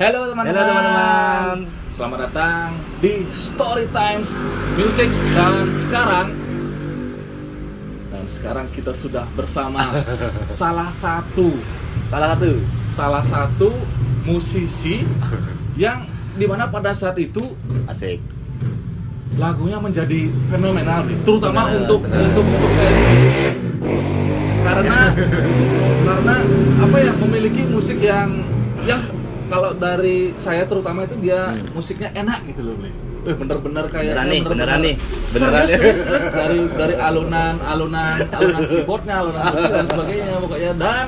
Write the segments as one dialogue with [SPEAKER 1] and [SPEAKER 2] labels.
[SPEAKER 1] Halo teman-teman. Selamat datang di Story Times Music dan sekarang kita sudah bersama salah satu musisi yang dimana pada saat itu
[SPEAKER 2] asik.
[SPEAKER 1] Lagunya menjadi fenomenal, terutama untuk saya sendiri. Karena apa ya, memiliki musik yang kalau dari saya terutama itu dia musiknya enak gitu loh, Bli. Bener-bener kayak
[SPEAKER 2] beneran nih.
[SPEAKER 1] Serius, dari alunan keyboardnya, alunan musik dan sebagainya pokoknya. Dan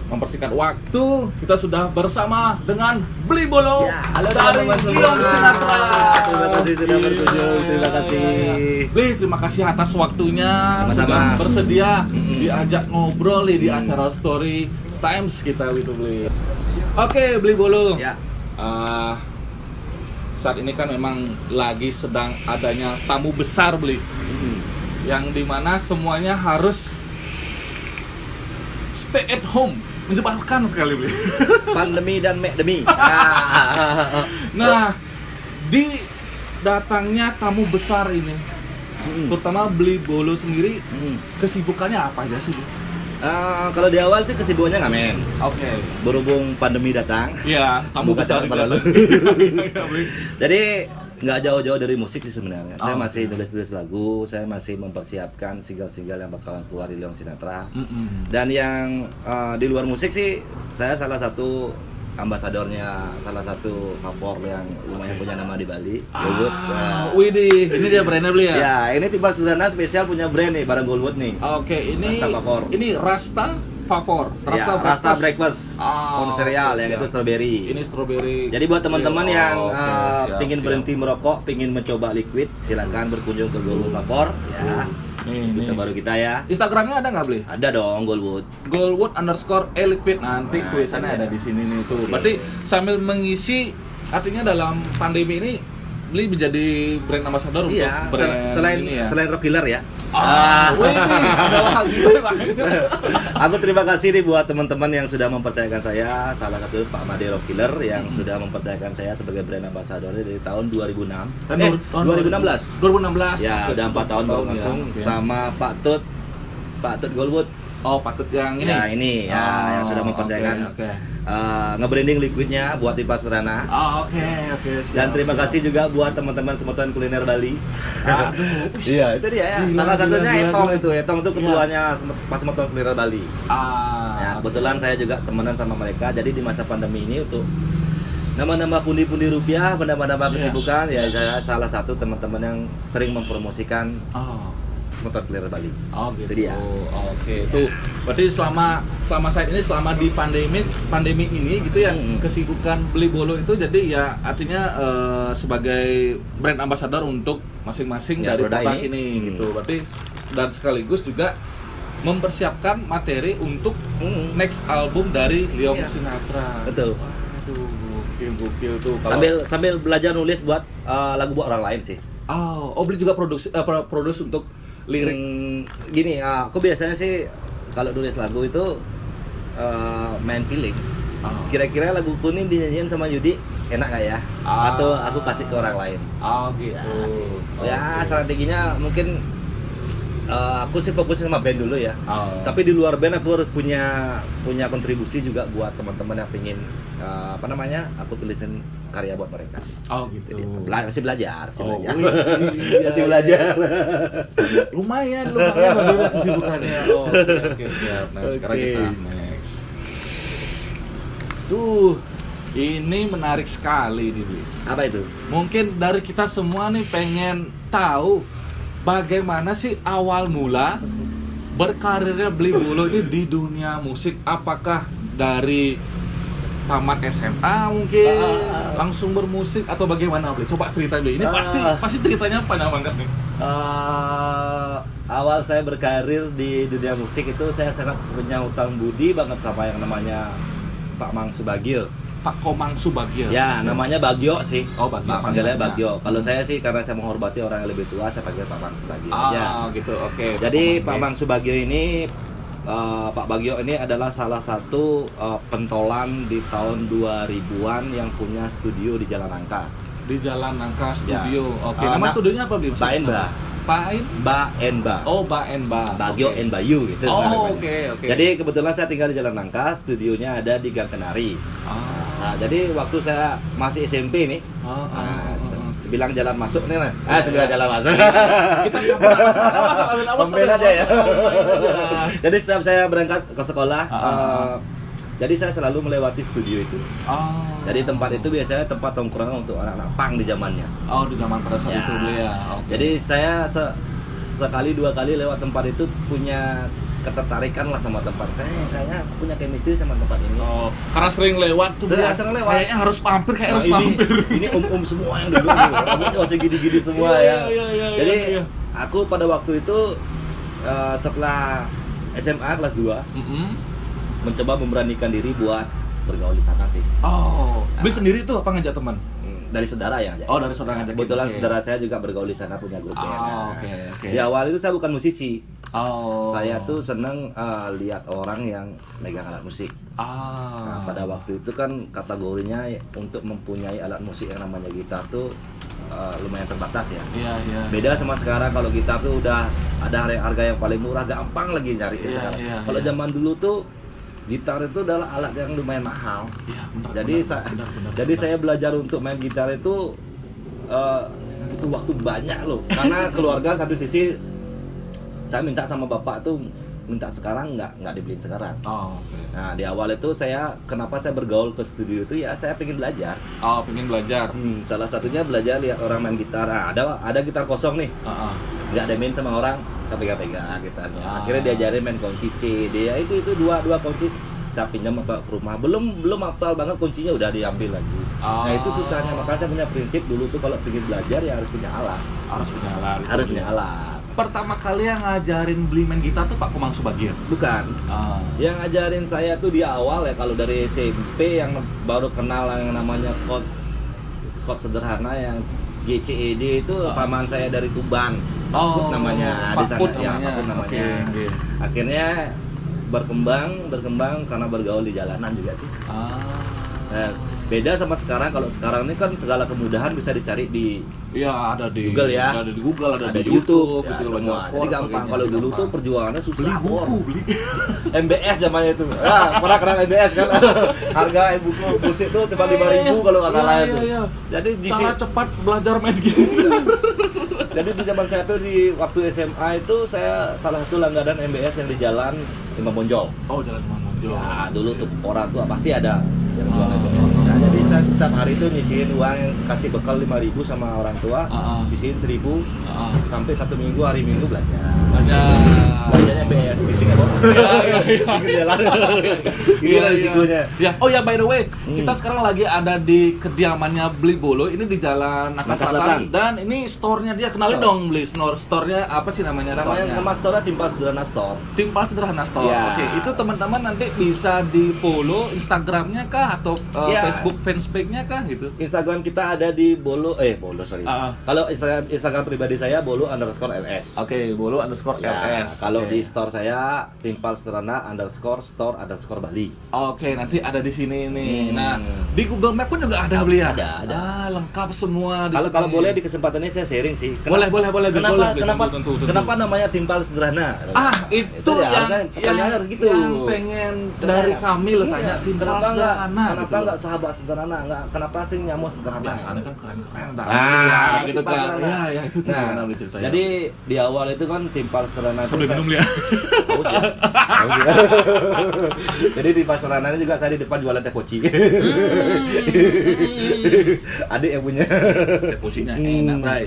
[SPEAKER 1] mempersingkat waktu, kita sudah bersama dengan Bli Bolo
[SPEAKER 2] halo
[SPEAKER 1] dari Liong Sinatra.
[SPEAKER 2] Terima kasih sudah berkunjung. Terima kasih.
[SPEAKER 1] Bli, terima kasih atas waktunya.
[SPEAKER 2] Sama-sama.
[SPEAKER 1] Sudah bersedia diajak ngobrol di acara Story Times kita gitu, Bli. Oke, Bli Bolo.
[SPEAKER 2] Ya.
[SPEAKER 1] Saat ini kan memang lagi sedang adanya tamu besar, Bli. Yang dimana semuanya harus stay at home. Menyebalkan sekali, Bli.
[SPEAKER 2] Pandemi dan mekdemi.
[SPEAKER 1] Nah, di datangnya tamu besar ini, terutama Bli Bolo sendiri, kesibukannya apa aja sih, Bli?
[SPEAKER 2] Kalau di awal sih kesibukannya ngamen.
[SPEAKER 1] Oke.
[SPEAKER 2] Berhubung pandemi datang.
[SPEAKER 1] Iya, tamu
[SPEAKER 2] Semoga
[SPEAKER 1] besar
[SPEAKER 2] jangan
[SPEAKER 1] juga.
[SPEAKER 2] terlalu. Jadi nggak jauh-jauh dari musik sih sebenarnya. Saya masih nulis lagu, saya masih mempersiapkan single-single yang bakalan keluar di Liong Sinatra. Dan yang di luar musik sih, saya salah satu ambasadornya salah satu kapor yang lumayan punya nama di Bali, Goldwood.
[SPEAKER 1] Widih, ini dia brandnya, Bli ya?
[SPEAKER 2] Ya, ini tiba sederhana spesial punya brand nih, barang Goldwood nih.
[SPEAKER 1] Oke, ini
[SPEAKER 2] Rasta Favor.
[SPEAKER 1] Ini Rasta Favor.
[SPEAKER 2] Rasta Breakfast. Cereal yang
[SPEAKER 1] siap.
[SPEAKER 2] itu strawberry.
[SPEAKER 1] Ini strawberry.
[SPEAKER 2] Jadi buat teman-teman yang pingin
[SPEAKER 1] siap.
[SPEAKER 2] berhenti merokok, pingin mencoba liquid, silakan berkunjung ke Goldwood Vapor. Ya,
[SPEAKER 1] Ini
[SPEAKER 2] baru kita ya.
[SPEAKER 1] Instagramnya ada nggak, Bli?
[SPEAKER 2] Ada dong Goldwood.
[SPEAKER 1] Goldwood_eliquid, nanti tulisannya ada di sini nih tuh. Berarti sambil mengisi, artinya dalam pandemi ini Bli menjadi brand ambassador untuk
[SPEAKER 2] Iya,
[SPEAKER 1] brand ini ya.
[SPEAKER 2] selain rock killer ya.
[SPEAKER 1] Wih, adalah
[SPEAKER 2] Aku terima kasih nih buat teman-teman yang sudah mempercayakan saya. Salah satu Pak Made Rock Killer yang sudah mempercayakan saya sebagai brand ambassador dari tahun 2006. 2016.
[SPEAKER 1] 2016.
[SPEAKER 2] Ya, udah 4 tahun baru langsung sama Pak Tut Goldwood.
[SPEAKER 1] Oh, patut yang ini.
[SPEAKER 2] Ya, ini ya yang sudah mempercayakan nge-branding liquidnya buat Tipa Serana.
[SPEAKER 1] Oke.
[SPEAKER 2] Dan terima kasih juga buat teman-teman semotoran kuliner Bali. Iya, itu dia ya. Salah satunya Etong itu ketuanya pas semotoran kuliner Bali. Ya, kebetulan saya juga temenan sama mereka. Jadi di masa pandemi ini untuk nambah-nambah pundi-pundi rupiah, nambah-nambah kesibukan, ya saya salah satu teman-teman yang sering mempromosikan semotoran kuliner Bali.
[SPEAKER 1] Gitu.
[SPEAKER 2] Itu dia.
[SPEAKER 1] Oke, itu berarti selama saat ini, selama di pandemi ini gitu ya, kesibukan Bli Bolo itu jadi ya artinya sebagai brand ambassador untuk masing-masing
[SPEAKER 2] Ya,
[SPEAKER 1] dari
[SPEAKER 2] produk
[SPEAKER 1] produk
[SPEAKER 2] ini.
[SPEAKER 1] ini gitu. Berarti dan sekaligus juga mempersiapkan materi untuk next album dari Liong Sinatra.
[SPEAKER 2] Betul.
[SPEAKER 1] Aduh, gokil tuh.
[SPEAKER 2] Sambil belajar nulis buat lagu buat orang lain sih.
[SPEAKER 1] Bli juga produksi untuk lirik.
[SPEAKER 2] Gini, aku biasanya sih kalau nulis lagu itu main feeling. Kira-kira laguku ini dinyanyiin sama Yudi enak nggak ya? Atau aku kasih ke orang lain?
[SPEAKER 1] Gitu.
[SPEAKER 2] Ya, strateginya mungkin aku sih fokusnya sama band dulu ya. Tapi di luar band aku harus punya kontribusi juga buat teman-teman yang pengen aku tulisin karya buat mereka sih.
[SPEAKER 1] Gitu.
[SPEAKER 2] Masih belajar.
[SPEAKER 1] Masih belajar. Lumayan bagaimana kesibukannya. Oke, siap. Nah, sekarang kita next. Ini menarik sekali nih, Bli.
[SPEAKER 2] Apa itu?
[SPEAKER 1] Mungkin dari kita semua nih pengen tahu bagaimana sih awal mula berkarirnya Bli Bolo ini di dunia musik. Apakah dari tamat SMA mungkin langsung bermusik atau bagaimana, Bli? Coba ceritain, Bli. Ini pasti ceritanya panjang banget nih.
[SPEAKER 2] Awal saya berkarir di dunia musik itu saya sangat punya hutang budi banget sama yang namanya Pak Mang Subagio.
[SPEAKER 1] Pak Komang Subagio.
[SPEAKER 2] Ya, namanya Bagio sih.
[SPEAKER 1] Bagio.
[SPEAKER 2] Panggilnya Bagio. Kalau saya sih karena saya menghormati orang yang lebih tua, saya panggil Pak Mang Subagio aja.
[SPEAKER 1] Gitu. Oke.
[SPEAKER 2] Jadi Pak Mang Subagio ini Pak Bagio ini adalah salah satu pentolan di tahun 2000-an yang punya studio di Jalan Nangka.
[SPEAKER 1] Di Jalan Nangka
[SPEAKER 2] Ya.
[SPEAKER 1] Studio. Oke. Nama studionya apa, Bim?
[SPEAKER 2] Mbak Enba. Mbak Enba.
[SPEAKER 1] Oh, Mbak Enba.
[SPEAKER 2] Bagio
[SPEAKER 1] Oke.
[SPEAKER 2] and Bayu gitu.
[SPEAKER 1] Oh,
[SPEAKER 2] namanya.
[SPEAKER 1] oke.
[SPEAKER 2] Jadi kebetulan saya tinggal di Jalan Nangka, studionya ada di Gang Kenari. Nah, jadi waktu saya masih SMP nih, sebilang jalan masuk nih lah. Sebilang jalan masuk.
[SPEAKER 1] Kita coba
[SPEAKER 2] Komplain aja ya. Jadi setiap saya berangkat ke sekolah, jadi saya selalu melewati studio itu. Jadi tempat itu biasanya tempat tongkrongan untuk anak-anak pang di zamannya.
[SPEAKER 1] Oh, di zaman pada saat itu beli ya. Oke.
[SPEAKER 2] Jadi saya sekali dua kali lewat tempat itu punya ketertarikan lah sama tempat. Kayaknya aku punya chemistry sama tempat ini.
[SPEAKER 1] Oh, karena sering lewat tuh.
[SPEAKER 2] Sering lewat.
[SPEAKER 1] Kayaknya harus mampir,
[SPEAKER 2] Nah, ini om-om semua yang duduk nih, rambutnya masih gini-gini semua ya. Jadi aku pada waktu itu setelah SMA kelas 2 mencoba memberanikan diri buat bergaul di sana sih.
[SPEAKER 1] Oh, beli sendiri tuh apa ngajak teman?
[SPEAKER 2] Dari saudara yang ngajak.
[SPEAKER 1] Oh, dari saudara ngajak.
[SPEAKER 2] Kebetulan saudara saya juga bergaul di sana, punya grup band.
[SPEAKER 1] Oke.
[SPEAKER 2] Di awal itu saya bukan musisi.
[SPEAKER 1] Oh.
[SPEAKER 2] Saya tuh seneng lihat orang yang megang alat musik. Nah, pada waktu itu kan kategorinya untuk mempunyai alat musik yang namanya gitar tuh lumayan terbatas ya.
[SPEAKER 1] Iya.
[SPEAKER 2] Beda sama sekarang, kalau gitar tuh udah ada harga yang paling murah, gampang lagi nyari sekarang. Kalau zaman dulu tuh gitar itu adalah alat yang lumayan mahal.
[SPEAKER 1] Iya, benar.
[SPEAKER 2] Jadi saya belajar untuk main gitar itu waktu banyak loh. Karena keluarga satu sisi saya minta sama bapak tuh minta sekarang nggak dibeliin sekarang.
[SPEAKER 1] Okay.
[SPEAKER 2] Nah di awal itu kenapa saya bergaul ke studio itu ya saya pengen belajar.
[SPEAKER 1] Pengen belajar.
[SPEAKER 2] Salah satunya belajar lihat orang main gitar. Nah, ada gitar kosong nih, nggak ada main sama orang, kita pegang gitarnya. Akhirnya diajarin main kunci C, dia itu dua kunci. Saya pinjam ke rumah, belum hafal banget kuncinya udah diambil lagi. Nah itu susahnya, makanya saya punya prinsip dulu tuh kalau pengen belajar ya harus punya alat. Harus punya alat.
[SPEAKER 1] Pertama kali yang ngajarin beli main gitar tuh Pak Komang Subagir?
[SPEAKER 2] Bukan. Yang ngajarin saya tuh di awal ya, kalau dari SMP yang baru kenal yang namanya chord sederhana yang GCED itu paman saya dari Tuban. Pakut namanya di sana ya, Pakut namanya.
[SPEAKER 1] Okay.
[SPEAKER 2] Akhirnya berkembang karena bergaul di jalanan juga sih. Nah, beda sama sekarang. Kalau sekarang ini kan segala kemudahan bisa dicari di
[SPEAKER 1] ada di
[SPEAKER 2] Google ya,
[SPEAKER 1] ada di Google, ada di
[SPEAKER 2] YouTube
[SPEAKER 1] gitu,
[SPEAKER 2] semua. Jadi gampang. Kalau dulu tuh perjuangannya susah.
[SPEAKER 1] Beli buku, beli
[SPEAKER 2] MBS zamannya itu. Pernah kenal MBS kan? Harga buku musik tuh cuma 5.000 kalau nggak salah itu. Jadi di
[SPEAKER 1] cara cepat belajar main gitar.
[SPEAKER 2] Jadi di zaman saya tuh di waktu SMA itu saya salah satu langganan MBS yang di Jalan Imam Bonjol.
[SPEAKER 1] Oh, Jalan Imam Bonjol.
[SPEAKER 2] Ya, dulu tuh orang tuh pasti ada yang jual MBS. Nah, jadi saya setiap hari itu nyisihin uang yang kasih bekal 5.000 sama orang tua, sisihin 1.000 sampai 1 minggu, hari Minggu belajar. Belajarnya MBS di Singapura. Gila risikonya.
[SPEAKER 1] Ya, oh ya, by the way, kita sekarang lagi ada di kediamannya Beli Bolo. Ini di Jalan Nangka Selatan. Dan ini store-nya dia, kenalin dong Beli. Store-nya apa sih namanya?
[SPEAKER 2] Nama store-nya Timpal Sederhana Store.
[SPEAKER 1] Timpal Sederhana Store.
[SPEAKER 2] Ya.
[SPEAKER 1] Oke, itu teman-teman nanti bisa di follow Instagramnya kah atau Facebook fanspage-nya kah gitu?
[SPEAKER 2] Instagram kita ada di Bolo, sorry. Kalau Instagram pribadi saya Bolo_LS.
[SPEAKER 1] Oke, Bolo_LS.
[SPEAKER 2] Kalau di store saya Timpal Sederhana_store_ Bali.
[SPEAKER 1] Oke, nanti ada di sini nih. Nah, di Google Map pun juga ada Beli ya?
[SPEAKER 2] Ada.
[SPEAKER 1] Lengkap semua di sini.
[SPEAKER 2] Kalau boleh di kesempatan ini saya sharing sih.
[SPEAKER 1] Boleh.
[SPEAKER 2] Kenapa namanya Timpal Sederhana?
[SPEAKER 1] Itu yang
[SPEAKER 2] harus gitu.
[SPEAKER 1] Yang pengen dari kami lo tanya Timpal Sederhana.
[SPEAKER 2] Kenapa enggak sahabat sederhana? Kenapa sih nyamuk sederhana?
[SPEAKER 1] Biasanya kan keren-keren.
[SPEAKER 2] Gitu kan.
[SPEAKER 1] Ya, itu tuh gimana Beli ceritanya.
[SPEAKER 2] Jadi di awal itu kan Timpal Sederhana itu
[SPEAKER 1] sambil minum ya.
[SPEAKER 2] Jadi di pasar Sederhana juga saya di depan jualan teh poci. Adik yang punya.
[SPEAKER 1] Teh pocinya enak, Bray.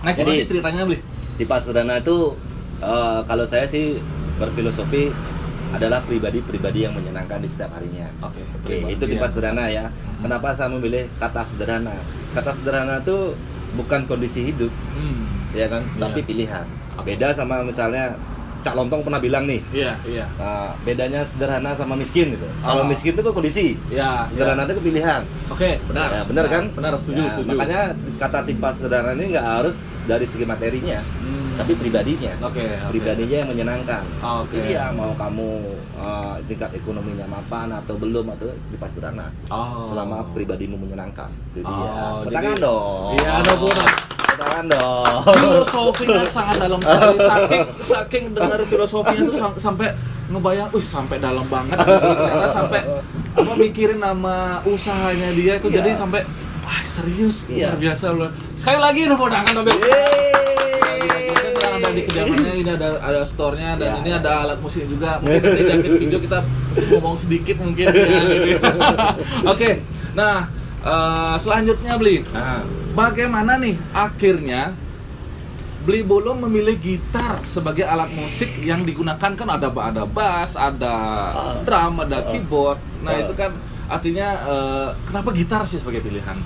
[SPEAKER 1] Nah, jadi ceritanya Beli.
[SPEAKER 2] Di pasar Sederhana itu kalau saya sih berfilosofi adalah pribadi yang menyenangkan di setiap harinya. Oke, itu Timpal Sederhana ya. Kenapa saya memilih kata sederhana? Kata sederhana itu bukan kondisi hidup, ya kan, tapi pilihan. Beda sama misalnya Cak Lontong pernah bilang nih.
[SPEAKER 1] Iya.
[SPEAKER 2] Bedanya sederhana sama miskin gitu. Kalau miskin itu kan kondisi. Sederhana itu pilihan.
[SPEAKER 1] Oke, benar.
[SPEAKER 2] Ya, benar kan?
[SPEAKER 1] Benar, setuju.
[SPEAKER 2] Makanya kata Timpal Sederhana ini nggak harus dari segi materinya. tapi pribadinya.
[SPEAKER 1] Oke.
[SPEAKER 2] Pribadinya yang menyenangkan.
[SPEAKER 1] Oke.
[SPEAKER 2] Jadi ya mau kamu tingkat ekonominya mapan atau belum atau di pas sederhana. Selama pribadimu menyenangkan. Itu dia. Tangan dong.
[SPEAKER 1] Iya, ada pun.
[SPEAKER 2] Tangan dong.
[SPEAKER 1] Filosofinya sangat dalam sekali. Saking dengar filosofinya tuh sampai ngebayang, sampai dalam banget. Ternyata sampai mikirin nama usahanya dia itu jadi sampai serius, luar biasa loh. Sekali lagi tepuk tangan Nobel. Sekarang ada di kediamannya, ini ada store-nya dan ini ada alat musik juga. Mungkin nanti di akhir video kita ngomong sedikit mungkin ya. Oke. Nah, selanjutnya Bli. Bagaimana nih akhirnya Bli Bolo memilih gitar sebagai alat musik yang digunakan? Kan ada bass, ada drum, ada keyboard. Nah, itu kan artinya kenapa gitar sih sebagai pilihan?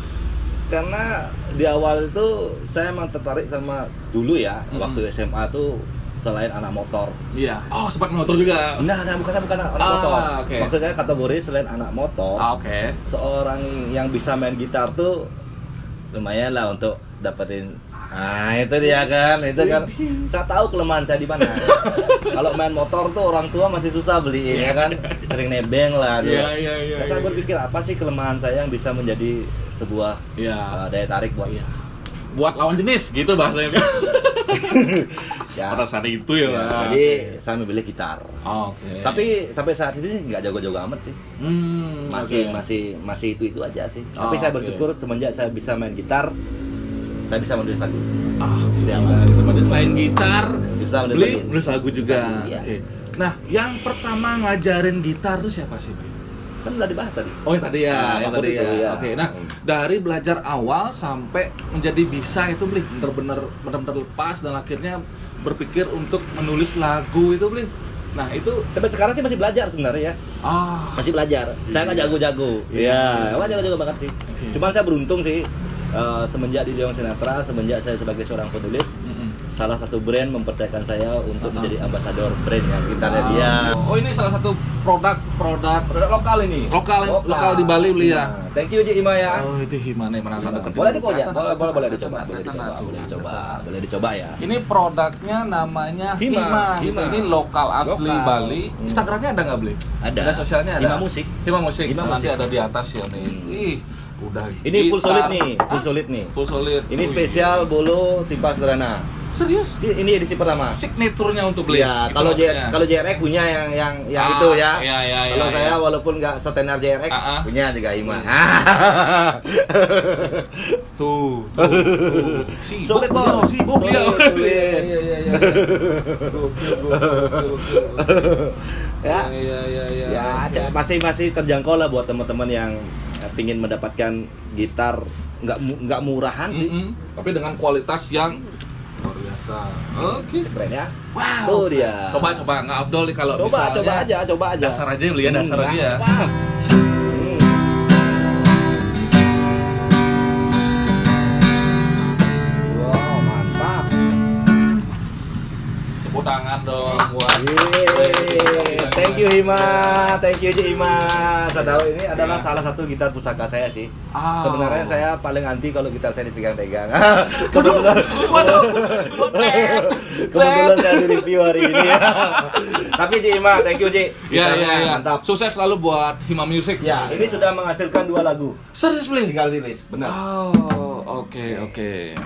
[SPEAKER 2] Karena di awal itu saya emang tertarik sama dulu ya, waktu SMA tuh selain anak motor.
[SPEAKER 1] Iya. Oh, sempat motor juga.
[SPEAKER 2] Nah, bukan anak motor.
[SPEAKER 1] Okay.
[SPEAKER 2] Maksudnya kategori selain anak motor.
[SPEAKER 1] Oke.
[SPEAKER 2] Seorang yang bisa main gitar tuh lumayan lah untuk dapetin. Nah, itu dia kan, saya tahu kelemahan saya di mana. Kalau main motor tuh orang tua masih susah beliin ya kan, sering nebeng lah.
[SPEAKER 1] Iya.
[SPEAKER 2] Saya berpikir apa sih kelemahan saya yang bisa menjadi sebuah daya tarik
[SPEAKER 1] buat lawan jenis gitu bahasanya. Pada saat itu ya.
[SPEAKER 2] Jadi saya memilih gitar.
[SPEAKER 1] Oke.
[SPEAKER 2] Tapi sampai saat ini nggak jago-jago amat sih. Masih itu aja sih. Tapi saya bersyukur semenjak saya bisa main gitar, saya bisa menulis lagu.
[SPEAKER 1] Selain gitar,
[SPEAKER 2] bisa
[SPEAKER 1] menulis lagu juga.
[SPEAKER 2] Iya.
[SPEAKER 1] Oke. Nah, yang pertama ngajarin gitar tuh siapa sih, Bli?
[SPEAKER 2] Kan udah dibahas tadi.
[SPEAKER 1] Oh, yang tadi ya,
[SPEAKER 2] ya.
[SPEAKER 1] Oke. Nah, dari belajar awal sampai menjadi bisa itu, Bli, bener-bener lepas dan akhirnya berpikir untuk menulis lagu itu, Bli. Nah, itu
[SPEAKER 2] tapi sekarang sih masih belajar sebenarnya ya. Masih belajar. Saya nggak jago-jago. Iya, nggak jago-jago banget sih. Cuman saya beruntung sih. Semenjak di Liyong Sinatra, semenjak saya sebagai seorang penulis, salah satu brand mempercayakan saya untuk menjadi ambasador brand yang gitarnya dia.
[SPEAKER 1] Oh, ini salah satu produk
[SPEAKER 2] lokal ini.
[SPEAKER 1] Lokal di Bali Bli ya.
[SPEAKER 2] Thank you Ji Ima ya.
[SPEAKER 1] Oh, itu Himane mana dekat.
[SPEAKER 2] Boleh dicoba ya.
[SPEAKER 1] Ini produknya namanya Hima. Ini lokal asli Bali. Instagramnya ada nggak Bli?
[SPEAKER 2] Ada
[SPEAKER 1] sosialnya ada.
[SPEAKER 2] Hima Musik.
[SPEAKER 1] Nanti ada di atas ya nih. Udah.
[SPEAKER 2] Ini full solid nih.
[SPEAKER 1] Full solid.
[SPEAKER 2] Ini spesial bolo tipe sederhana.
[SPEAKER 1] Serius?
[SPEAKER 2] Ini edisi pertama.
[SPEAKER 1] Signaturnya untuk Bli.
[SPEAKER 2] Ya, kalau JRX punya yang itu ya. Kalau saya walaupun nggak setenar JRX punya juga Hima.
[SPEAKER 1] Tuh.
[SPEAKER 2] Solid bos.
[SPEAKER 1] Sibuk dia. Iya.
[SPEAKER 2] Ya, masih terjangkau lah buat teman-teman yang pingin mendapatkan gitar nggak murahan sih,
[SPEAKER 1] tapi dengan kualitas yang luar biasa. Oke.
[SPEAKER 2] Keren ya.
[SPEAKER 1] Wow.
[SPEAKER 2] Tuh dia.
[SPEAKER 1] Coba nggak Abdul nih kalau misalnya.
[SPEAKER 2] Coba aja.
[SPEAKER 1] Dasar aja Bli ya, dasar aja ya.
[SPEAKER 2] Wow, mantap.
[SPEAKER 1] Tepuk tangan dong buat.
[SPEAKER 2] Thank you Hima, thank you Ji Ima. Sadao ini adalah salah satu gitar pusaka saya sih. Sebenarnya saya paling anti kalau gitar saya dipegang-pegang. Kebetulan saya di review hari ini. Tapi Ji Ima, thank you Ji.
[SPEAKER 1] Iya. Mantap. Sukses selalu buat Hima Music.
[SPEAKER 2] Ya, ini sudah menghasilkan 2 lagu.
[SPEAKER 1] Serius Bli?
[SPEAKER 2] Tinggal rilis, benar.
[SPEAKER 1] Oke.
[SPEAKER 2] Oke.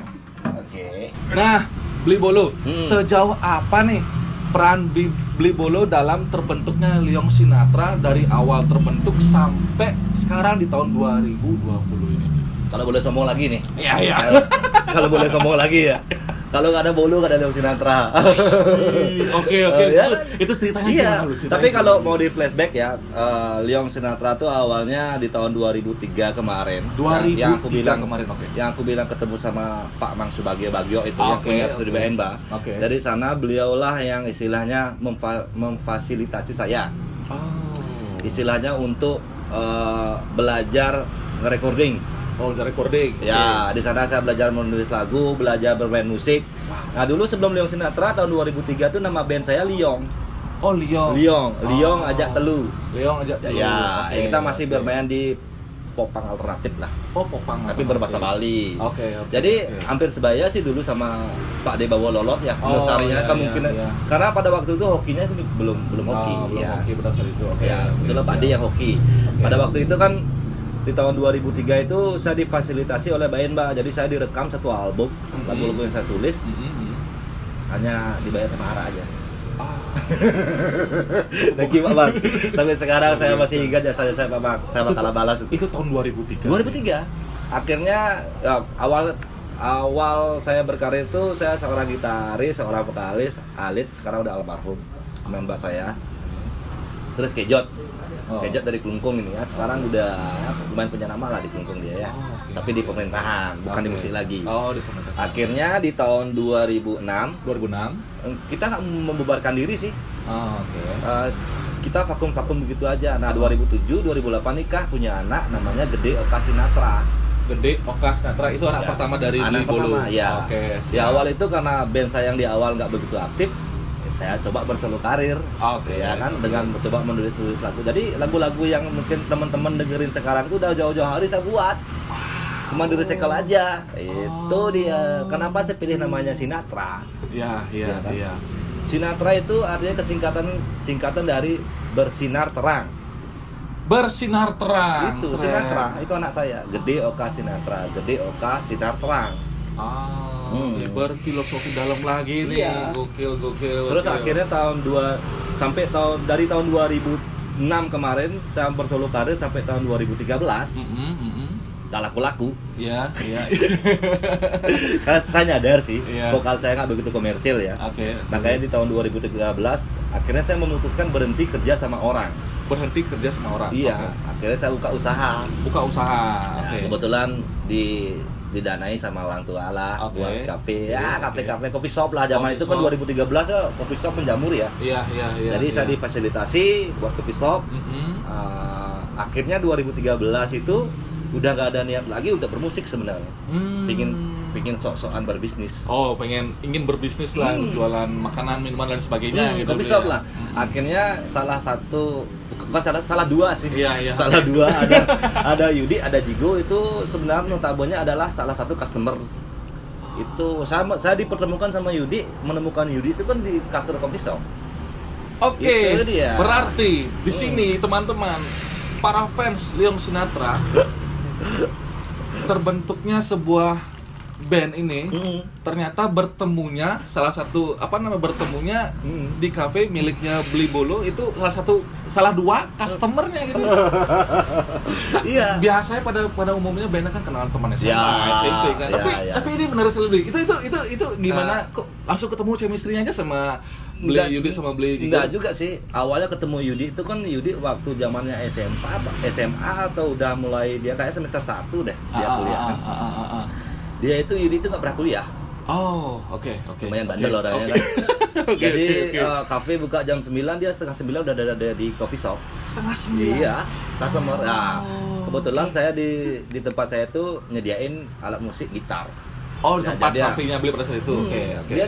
[SPEAKER 1] Nah, Bli Bolo, sejauh apa nih peran Bli Bolo dalam terbentuknya Liyong Sinatra dari awal terbentuk sampai sekarang di tahun 2020 ini?
[SPEAKER 2] Kalau boleh sombong lagi nih.
[SPEAKER 1] Iya.
[SPEAKER 2] Kalau boleh sombong lagi ya. Kalau nggak ada Bolo, nggak ada Liyong Sinatra.
[SPEAKER 1] Oke.
[SPEAKER 2] Ya?
[SPEAKER 1] Itu ceritanya
[SPEAKER 2] iya.
[SPEAKER 1] gimana?
[SPEAKER 2] Tapi kalau mau di flashback ya, Liyong Sinatra tuh awalnya di tahun 2003 kemarin.
[SPEAKER 1] 2003
[SPEAKER 2] yang aku bilang
[SPEAKER 1] kemarin, oke.
[SPEAKER 2] Yang aku bilang ketemu sama Pak Mang Subagio Bagio itu yang punya studi BNBA.
[SPEAKER 1] Oke.
[SPEAKER 2] Dari sana beliaulah yang istilahnya memfasilitasi saya. Istilahnya untuk belajar nge-recording.
[SPEAKER 1] Recording.
[SPEAKER 2] Ya, di sana saya belajar menulis lagu, belajar bermain musik. Nah, dulu sebelum Liyong Sinatra tahun 2003 tuh nama band saya Liyong.
[SPEAKER 1] Liyong
[SPEAKER 2] Ajak Telu.
[SPEAKER 1] Liyong Ajak Telu.
[SPEAKER 2] Ya, kita masih bermain di popang alternatif lah.
[SPEAKER 1] Oh, popang.
[SPEAKER 2] Tapi berbahasa Bali.
[SPEAKER 1] Oke.
[SPEAKER 2] Jadi hampir sebaya sih dulu sama Pak De Bawo Lolot ya. Nusarinya kemungkinan karena pada waktu itu hokinya sih belum hoki.
[SPEAKER 1] Belum
[SPEAKER 2] Ya.
[SPEAKER 1] hoki berdasar itu. Oke.
[SPEAKER 2] Ya, itulah Pak De yang hoki. Pada waktu itu kan di tahun 2003 itu saya difasilitasi oleh Baen Mbak. Jadi saya direkam satu album, lagu-lagu yang saya tulis hanya dibayar sama Ara aja. Thank you Pak Bang. Sampai sekarang saya masih ingat jasa saya Pak Bang. Saya bakal balas
[SPEAKER 1] Itu tahun 2003.
[SPEAKER 2] 2003. Akhirnya ya, awal saya berkarir itu saya seorang gitaris, seorang vokalis, alit, sekarang udah almarhum main bass saya. Terus Kejot. Kejot dari Klungkung ini ya, sekarang udah lumayan punya nama lah di Klungkung dia ya. Tapi di pemerintahan, bukan di musik lagi.
[SPEAKER 1] Di pemerintahan.
[SPEAKER 2] Akhirnya di tahun 2006 kita nggak membubarkan diri sih. Kita vakum begitu aja. Nah 2007, 2008 nikah, punya anak namanya Gede Oka Sinatra.
[SPEAKER 1] Gede Oka Sinatra itu anak pertama dari
[SPEAKER 2] anak pertama ya. Di awal itu karena band saya yang di awal nggak begitu aktif, saya coba bersolo karir. Ya kan dengan coba menulis lagu. Jadi lagu-lagu yang mungkin teman-teman dengerin sekarang itu udah jauh-jauh hari saya buat. Cuma di recycle aja. Itu dia. Kenapa saya pilih namanya Sinatra?
[SPEAKER 1] Iya.
[SPEAKER 2] Sinatra itu artinya singkatan dari bersinar terang.
[SPEAKER 1] Bersinar terang.
[SPEAKER 2] Itu Sinatra, itu anak saya. Gede Oka Sinatra, Gede Oka Sinar Terang.
[SPEAKER 1] Berfilosofi dalam lagi nih.
[SPEAKER 2] Iya.
[SPEAKER 1] Gokil.
[SPEAKER 2] Terus akhirnya dari tahun 2006 kemarin saya bersolo karir sampai tahun 2013. Tak laku-laku.
[SPEAKER 1] Iya.
[SPEAKER 2] Karena saya nyadar sih,
[SPEAKER 1] Iya.
[SPEAKER 2] vokal saya nggak begitu komersil ya. Makanya di tahun 2013 akhirnya saya memutuskan berhenti kerja sama orang. Iya. Akhirnya saya buka usaha. Ya, kebetulan didanai sama orang tua lah buat kafe. Kafe kopi shop lah. Zaman itu kan 2013 ya kopi shop penjamur ya.
[SPEAKER 1] Iya.
[SPEAKER 2] Jadi saya difasilitasi buat kopi shop. Akhirnya 2013 itu udah nggak ada niat lagi untuk bermusik sebenarnya. Pingin sok-sokan berbisnis.
[SPEAKER 1] Ingin berbisnis lah, jualan makanan, minuman dan sebagainya gitu.
[SPEAKER 2] Kopi shop lah. Akhirnya salah dua sih.
[SPEAKER 1] Iya.
[SPEAKER 2] Salah dua ada Yudi, ada Jigo itu sebenarnya notabene adalah salah satu customer. Itu saya dipertemukan sama Yudi, menemukan Yudi itu kan di customer kopi shop. Itu dia.
[SPEAKER 1] Berarti di sini teman-teman, para fans Leong Sinatra terbentuknya sebuah band ini ternyata bertemunya di kafe miliknya Beli Bolo itu salah dua customernya gitu. Iya. Biasanya pada umumnya bandnya kan kenalan teman SMA, SMP kan. Tapi ini benar sekali. Itu gimana kok langsung ketemu chemistry-nya aja sama Yudi sama Beli juga?
[SPEAKER 2] Enggak juga sih. Awalnya ketemu Yudi itu kan Yudi waktu zamannya SMA atau udah mulai dia kayak semester 1 deh dia kuliah kan. Yudi itu nggak pernah kuliah.
[SPEAKER 1] Oke.
[SPEAKER 2] Lumayan bandel orangnya kan. Jadi kafe buka jam 9, dia setengah 9 udah ada di coffee shop.
[SPEAKER 1] Setengah 9?
[SPEAKER 2] Iya, customer. Kebetulan saya di tempat saya tuh nyediain alat musik gitar.
[SPEAKER 1] Di tempat kafenya Beli pada saat itu. Oke.
[SPEAKER 2] Dia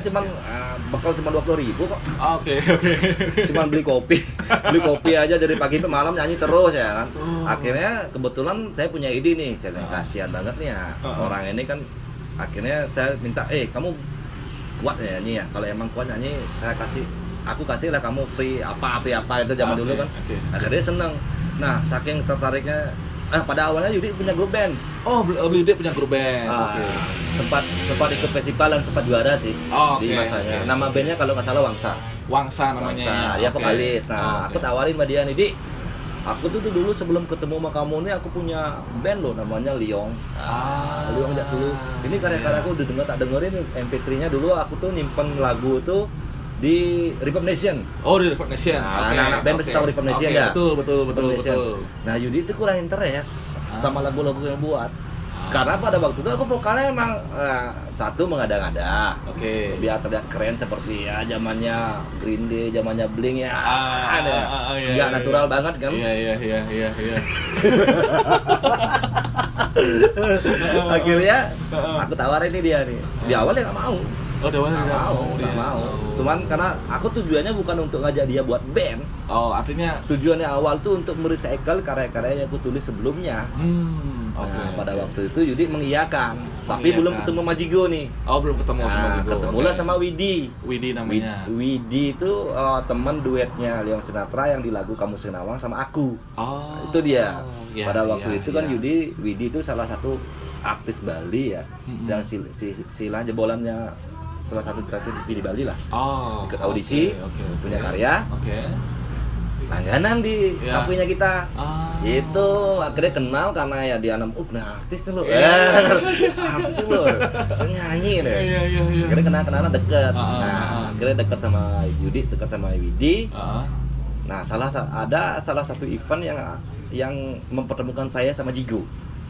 [SPEAKER 2] bekal cuma 20.000 kok.
[SPEAKER 1] Oke.
[SPEAKER 2] Cuman beli kopi aja dari pagi sampai malam nyanyi terus ya kan. Akhirnya kebetulan saya punya ide nih, kasihan banget nih ya. Orang ini kan akhirnya saya minta, kamu kuat ya nyanyi ya. Kalau emang kuat nyanyi, aku kasih lah kamu free apa itu zaman dulu kan. Akhirnya seneng. Nah, saking tertariknya pada awalnya Yudi punya grup band.
[SPEAKER 1] Beli dia punya grup band.
[SPEAKER 2] Sempat ikut festival dan sempat juara sih di masanya. Nama bandnya kalau nggak salah Wangsa namanya. Dia vokalis. Aku tawarin sama dia nih, Di. Aku tuh dulu sebelum ketemu sama kamu nih aku punya band loh namanya Liong. Liong aja dulu. Ini karya-karyaku udah tak dengerin MP3-nya dulu aku tuh nyimpen lagu tuh di Reverb Nation.
[SPEAKER 1] Di Reverb Nation.
[SPEAKER 2] Anak-anak band pasti tahu Reverb Nation ya.
[SPEAKER 1] Betul.
[SPEAKER 2] Nah, Yudi itu kurang interest sama lagu-lagu yang buat. Karena pada waktu itu aku vokalnya emang satu mengada-ngada. Biar terlihat keren seperti ya zamannya Green Day, zamannya Blink ya. Enggak natural banget kan?
[SPEAKER 1] Iya.
[SPEAKER 2] Akhirnya aku tawarin nih dia nih. Di awal dia nggak mau.
[SPEAKER 1] Oh, Dewan
[SPEAKER 2] nggak
[SPEAKER 1] tidak
[SPEAKER 2] mau,
[SPEAKER 1] mau.
[SPEAKER 2] nggak
[SPEAKER 1] Iya.
[SPEAKER 2] mau.
[SPEAKER 1] Oh.
[SPEAKER 2] Cuman karena aku tujuannya bukan untuk ngajak dia buat band.
[SPEAKER 1] Oh, artinya
[SPEAKER 2] Tujuannya awal tuh untuk merecycle karya-karya yang aku tulis sebelumnya.
[SPEAKER 1] oke.
[SPEAKER 2] Nah, pada waktu itu Yudi mengiyakan, tapi
[SPEAKER 1] Mengiyakan.
[SPEAKER 2] belum ketemu sama Jigo nih.
[SPEAKER 1] Oh, belum ketemu sama
[SPEAKER 2] Nah,
[SPEAKER 1] Wigo.
[SPEAKER 2] ketemulah
[SPEAKER 1] Oke.
[SPEAKER 2] sama Widi.
[SPEAKER 1] Widi namanya.
[SPEAKER 2] Widi itu teman duetnya Leon Sinatra yang di lagu Kamu Senawang sama aku.
[SPEAKER 1] Oh.
[SPEAKER 2] Nah, itu dia.
[SPEAKER 1] Iya,
[SPEAKER 2] Pada waktu
[SPEAKER 1] iya,
[SPEAKER 2] itu kan
[SPEAKER 1] iya.
[SPEAKER 2] Widi itu salah satu artis Bali ya,
[SPEAKER 1] Mm-mm.
[SPEAKER 2] yang sila jebolannya salah satu stasiun TV di Bali lah.
[SPEAKER 1] Oh.
[SPEAKER 2] Ikut audisi,
[SPEAKER 1] oke.
[SPEAKER 2] punya karya.
[SPEAKER 1] Oke.
[SPEAKER 2] Langganan di
[SPEAKER 1] Iya.
[SPEAKER 2] kafenya kita.
[SPEAKER 1] Ah.
[SPEAKER 2] Itu akhirnya kenal karena ya dia nah artis tuh lo. Artis tuh lo. Nyanyi nih.
[SPEAKER 1] Iya.
[SPEAKER 2] Akhirnya kenalan deket.
[SPEAKER 1] Ah, ah,
[SPEAKER 2] Nah,
[SPEAKER 1] ah.
[SPEAKER 2] akhirnya deket sama Yudi, deket sama Widi.
[SPEAKER 1] Ah.
[SPEAKER 2] Nah, ada salah satu event yang mempertemukan saya sama Jigo.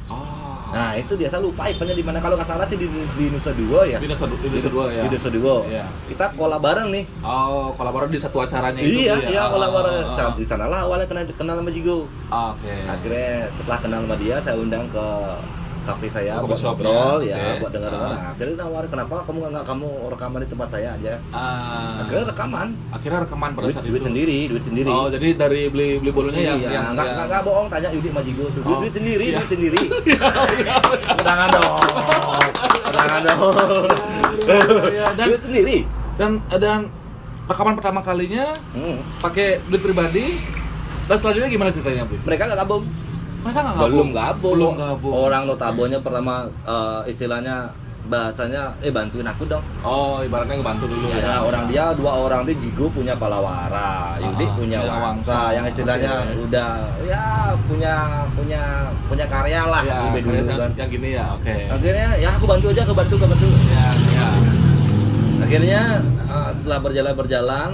[SPEAKER 1] Oh.
[SPEAKER 2] Nah, itu dia, saya lupa eventnya di mana. Kalau nggak salah sih di Nusa Dua ya.
[SPEAKER 1] Di Nusa Dua ya.
[SPEAKER 2] Di Nusa Dua.
[SPEAKER 1] Iya.
[SPEAKER 2] Kita kola bareng nih.
[SPEAKER 1] Oh, kolaborasi di satu acaranya itu.
[SPEAKER 2] Iya,
[SPEAKER 1] ya?
[SPEAKER 2] iya, kola bareng.
[SPEAKER 1] Ah.
[SPEAKER 2] Di sanalah awalnya kenal sama Jigo.
[SPEAKER 1] Oke.
[SPEAKER 2] Akhirnya setelah kenal sama dia, saya undang ke kafe saya
[SPEAKER 1] Oh,
[SPEAKER 2] buat
[SPEAKER 1] coffee shopnya.
[SPEAKER 2] ngobrol ya,
[SPEAKER 1] Oke.
[SPEAKER 2] buat dengar-dengar. Nah, akhirnya nawarin, kenapa kamu nggak rekaman di tempat saya aja? Akhirnya rekaman.
[SPEAKER 1] Akhirnya rekaman pada saat
[SPEAKER 2] Duit
[SPEAKER 1] itu.
[SPEAKER 2] duit sendiri.
[SPEAKER 1] Oh, jadi dari beli bolunya
[SPEAKER 2] Iya, nggak bohong, tanya Yudi sama Jigo tuh.
[SPEAKER 1] Oh,
[SPEAKER 2] Duit sendiri,
[SPEAKER 1] iya.
[SPEAKER 2] duit sendiri. Jangan dong. Jangan dong.
[SPEAKER 1] Iya, dan
[SPEAKER 2] Duit sendiri.
[SPEAKER 1] dan rekaman pertama kalinya pakai duit pribadi. Dan selanjutnya gimana ceritanya, Bu?
[SPEAKER 2] Mereka nggak gabung.
[SPEAKER 1] Mereka nggak
[SPEAKER 2] Belum gabung.
[SPEAKER 1] Belum gabung.
[SPEAKER 2] Orang notabonya pertama istilahnya bahasanya bantuin aku dong.
[SPEAKER 1] Oh, ibaratnya ngebantu dulu
[SPEAKER 2] Ya, orang dia, dua orang dia, Jigo punya Palawara, Yudi punya
[SPEAKER 1] ya,
[SPEAKER 2] Wangsa, yang istilahnya
[SPEAKER 1] Oke.
[SPEAKER 2] udah ya punya karya lah
[SPEAKER 1] Ya,
[SPEAKER 2] lebih dulu kan.
[SPEAKER 1] yang gini ya, oke.
[SPEAKER 2] Akhirnya ya aku bantu aja, aku bantu.
[SPEAKER 1] Ya, ya.
[SPEAKER 2] Akhirnya setelah berjalan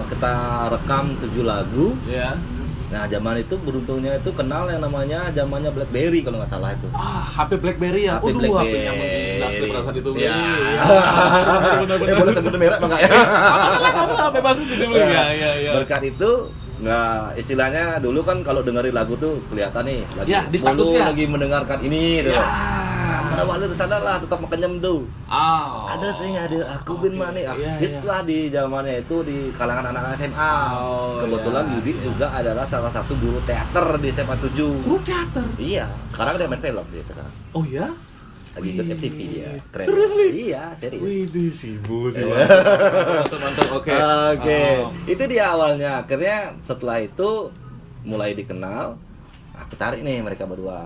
[SPEAKER 2] kita rekam 7 lagu.
[SPEAKER 1] Ya.
[SPEAKER 2] Nah, zaman itu beruntungnya itu kenal yang namanya zamannya BlackBerry kalau nggak salah itu.
[SPEAKER 1] HP BlackBerry ya.
[SPEAKER 2] HP
[SPEAKER 1] Waduh, HP
[SPEAKER 2] BlackBerry.
[SPEAKER 1] yang mengindas pada saat itu.
[SPEAKER 2] Ya.
[SPEAKER 1] Benar-benar.
[SPEAKER 2] Boleh sebut merek apa nggak ya?
[SPEAKER 1] Kamu HP pasti sih dulu. Ya.
[SPEAKER 2] Berkat itu nggak, istilahnya dulu kan kalau dengerin lagu tuh kelihatan nih lagi
[SPEAKER 1] Ya, di
[SPEAKER 2] Bolu
[SPEAKER 1] statusnya.
[SPEAKER 2] lagi mendengarkan ini tuh.
[SPEAKER 1] Ya.
[SPEAKER 2] Pada waktu itu sadarlah tetap kenyam tuh.
[SPEAKER 1] Oh.
[SPEAKER 2] Ada sih, ada aku bin Mani.
[SPEAKER 1] Iya,
[SPEAKER 2] Hits
[SPEAKER 1] iya.
[SPEAKER 2] lah di zamannya itu di kalangan anak-anak SMA.
[SPEAKER 1] Oh,
[SPEAKER 2] Kebetulan
[SPEAKER 1] iya.
[SPEAKER 2] Yudi juga adalah salah satu guru teater di SMA 7.
[SPEAKER 1] Guru teater.
[SPEAKER 2] Iya, sekarang dia main film dia sekarang.
[SPEAKER 1] Oh ya?
[SPEAKER 2] Lagi ikut FTV dia. Keren.
[SPEAKER 1] Serius, Li?
[SPEAKER 2] Iya, serius.
[SPEAKER 1] Wih, sibuk sih.
[SPEAKER 2] Iya.
[SPEAKER 1] Mantap, oke.
[SPEAKER 2] Oke.
[SPEAKER 1] Oh.
[SPEAKER 2] Itu dia awalnya. Akhirnya setelah itu mulai dikenal. Aku tarik nih mereka berdua.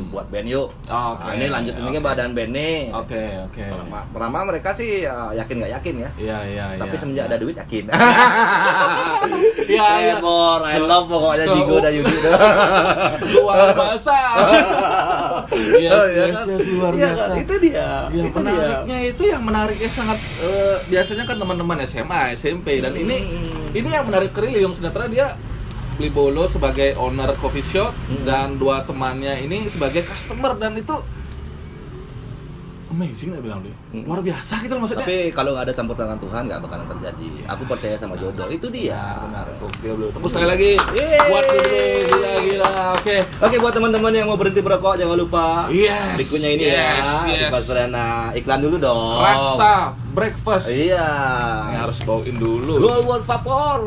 [SPEAKER 2] Buat band yuk.
[SPEAKER 1] Oke.
[SPEAKER 2] Nah, ini lanjut ini
[SPEAKER 1] Oke.
[SPEAKER 2] badan band nih.
[SPEAKER 1] Oke.
[SPEAKER 2] Pertama mereka sih yakin nggak yakin ya.
[SPEAKER 1] Iya.
[SPEAKER 2] Tapi semenjak ada duit yakin.
[SPEAKER 1] Iya.
[SPEAKER 2] More, I love pokoknya Jigo dan Yudi.
[SPEAKER 1] Luar biasa. Yes, luar
[SPEAKER 2] Iya,
[SPEAKER 1] biasa.
[SPEAKER 2] kan? Itu dia.
[SPEAKER 1] Ya,
[SPEAKER 2] Itu
[SPEAKER 1] menariknya itu yang menariknya sangat biasanya kan teman-teman SMA, SMP dan ini yang menarik sekali Leon Sinatra, dia beli bolo sebagai owner coffee shop dan dua temannya ini sebagai customer, dan itu amazing lah bilang dia. Luar biasa gitu loh maksudnya.
[SPEAKER 2] Tapi kalau nggak ada campur tangan Tuhan nggak bakalan terjadi. Aku percaya sama jodoh. Itu dia.
[SPEAKER 1] Benar. Oke, tepuk sekali lagi
[SPEAKER 2] Yeay.
[SPEAKER 1] buat Dede. Gila. Oke.
[SPEAKER 2] Oke, buat teman-teman yang mau berhenti merokok jangan lupa
[SPEAKER 1] Yes,
[SPEAKER 2] berikutnya ini
[SPEAKER 1] yes.
[SPEAKER 2] ya. Pas Perdana iklan dulu dong.
[SPEAKER 1] Rasta breakfast.
[SPEAKER 2] Iya.
[SPEAKER 1] Ini harus bawain dulu.
[SPEAKER 2] Gold Vapor.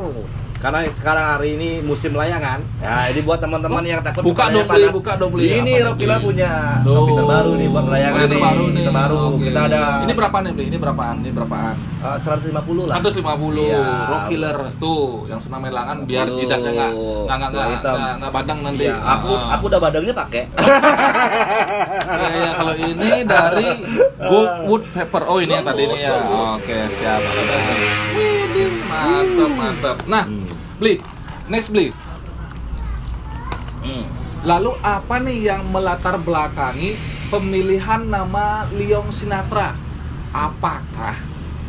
[SPEAKER 2] Karena sekarang hari ini musim layangan. Nah, ini buat teman-teman yang takut
[SPEAKER 1] Buka
[SPEAKER 2] kepalanya
[SPEAKER 1] dong, beli,
[SPEAKER 2] panas.
[SPEAKER 1] buka dong, beli.
[SPEAKER 2] Ini
[SPEAKER 1] Apa
[SPEAKER 2] Rokila
[SPEAKER 1] nih?
[SPEAKER 2] punya
[SPEAKER 1] Tuh.
[SPEAKER 2] kopi terbaru nih buat layangan
[SPEAKER 1] ini terbaru nih.
[SPEAKER 2] Terbaru.
[SPEAKER 1] Oke.
[SPEAKER 2] Kita ada
[SPEAKER 1] Ini berapaan nih, beli? Ini berapaan?
[SPEAKER 2] 150 lah.
[SPEAKER 1] 150.
[SPEAKER 2] Iya.
[SPEAKER 1] Rock Killer tuh yang senam melangan biar
[SPEAKER 2] 150.
[SPEAKER 1] jidatnya
[SPEAKER 2] Warna hitam.
[SPEAKER 1] nggak badang nanti.
[SPEAKER 2] Iya, aku udah badangnya pakai.
[SPEAKER 1] Ya, kalau ini dari Goldwood Pepper. Oh, ini yang tadi ini ya. Oke, siap. Widih, mantap. Nah, beli. Next beli. Lalu apa nih yang melatar belakangi pemilihan nama Leon Sinatra? Apakah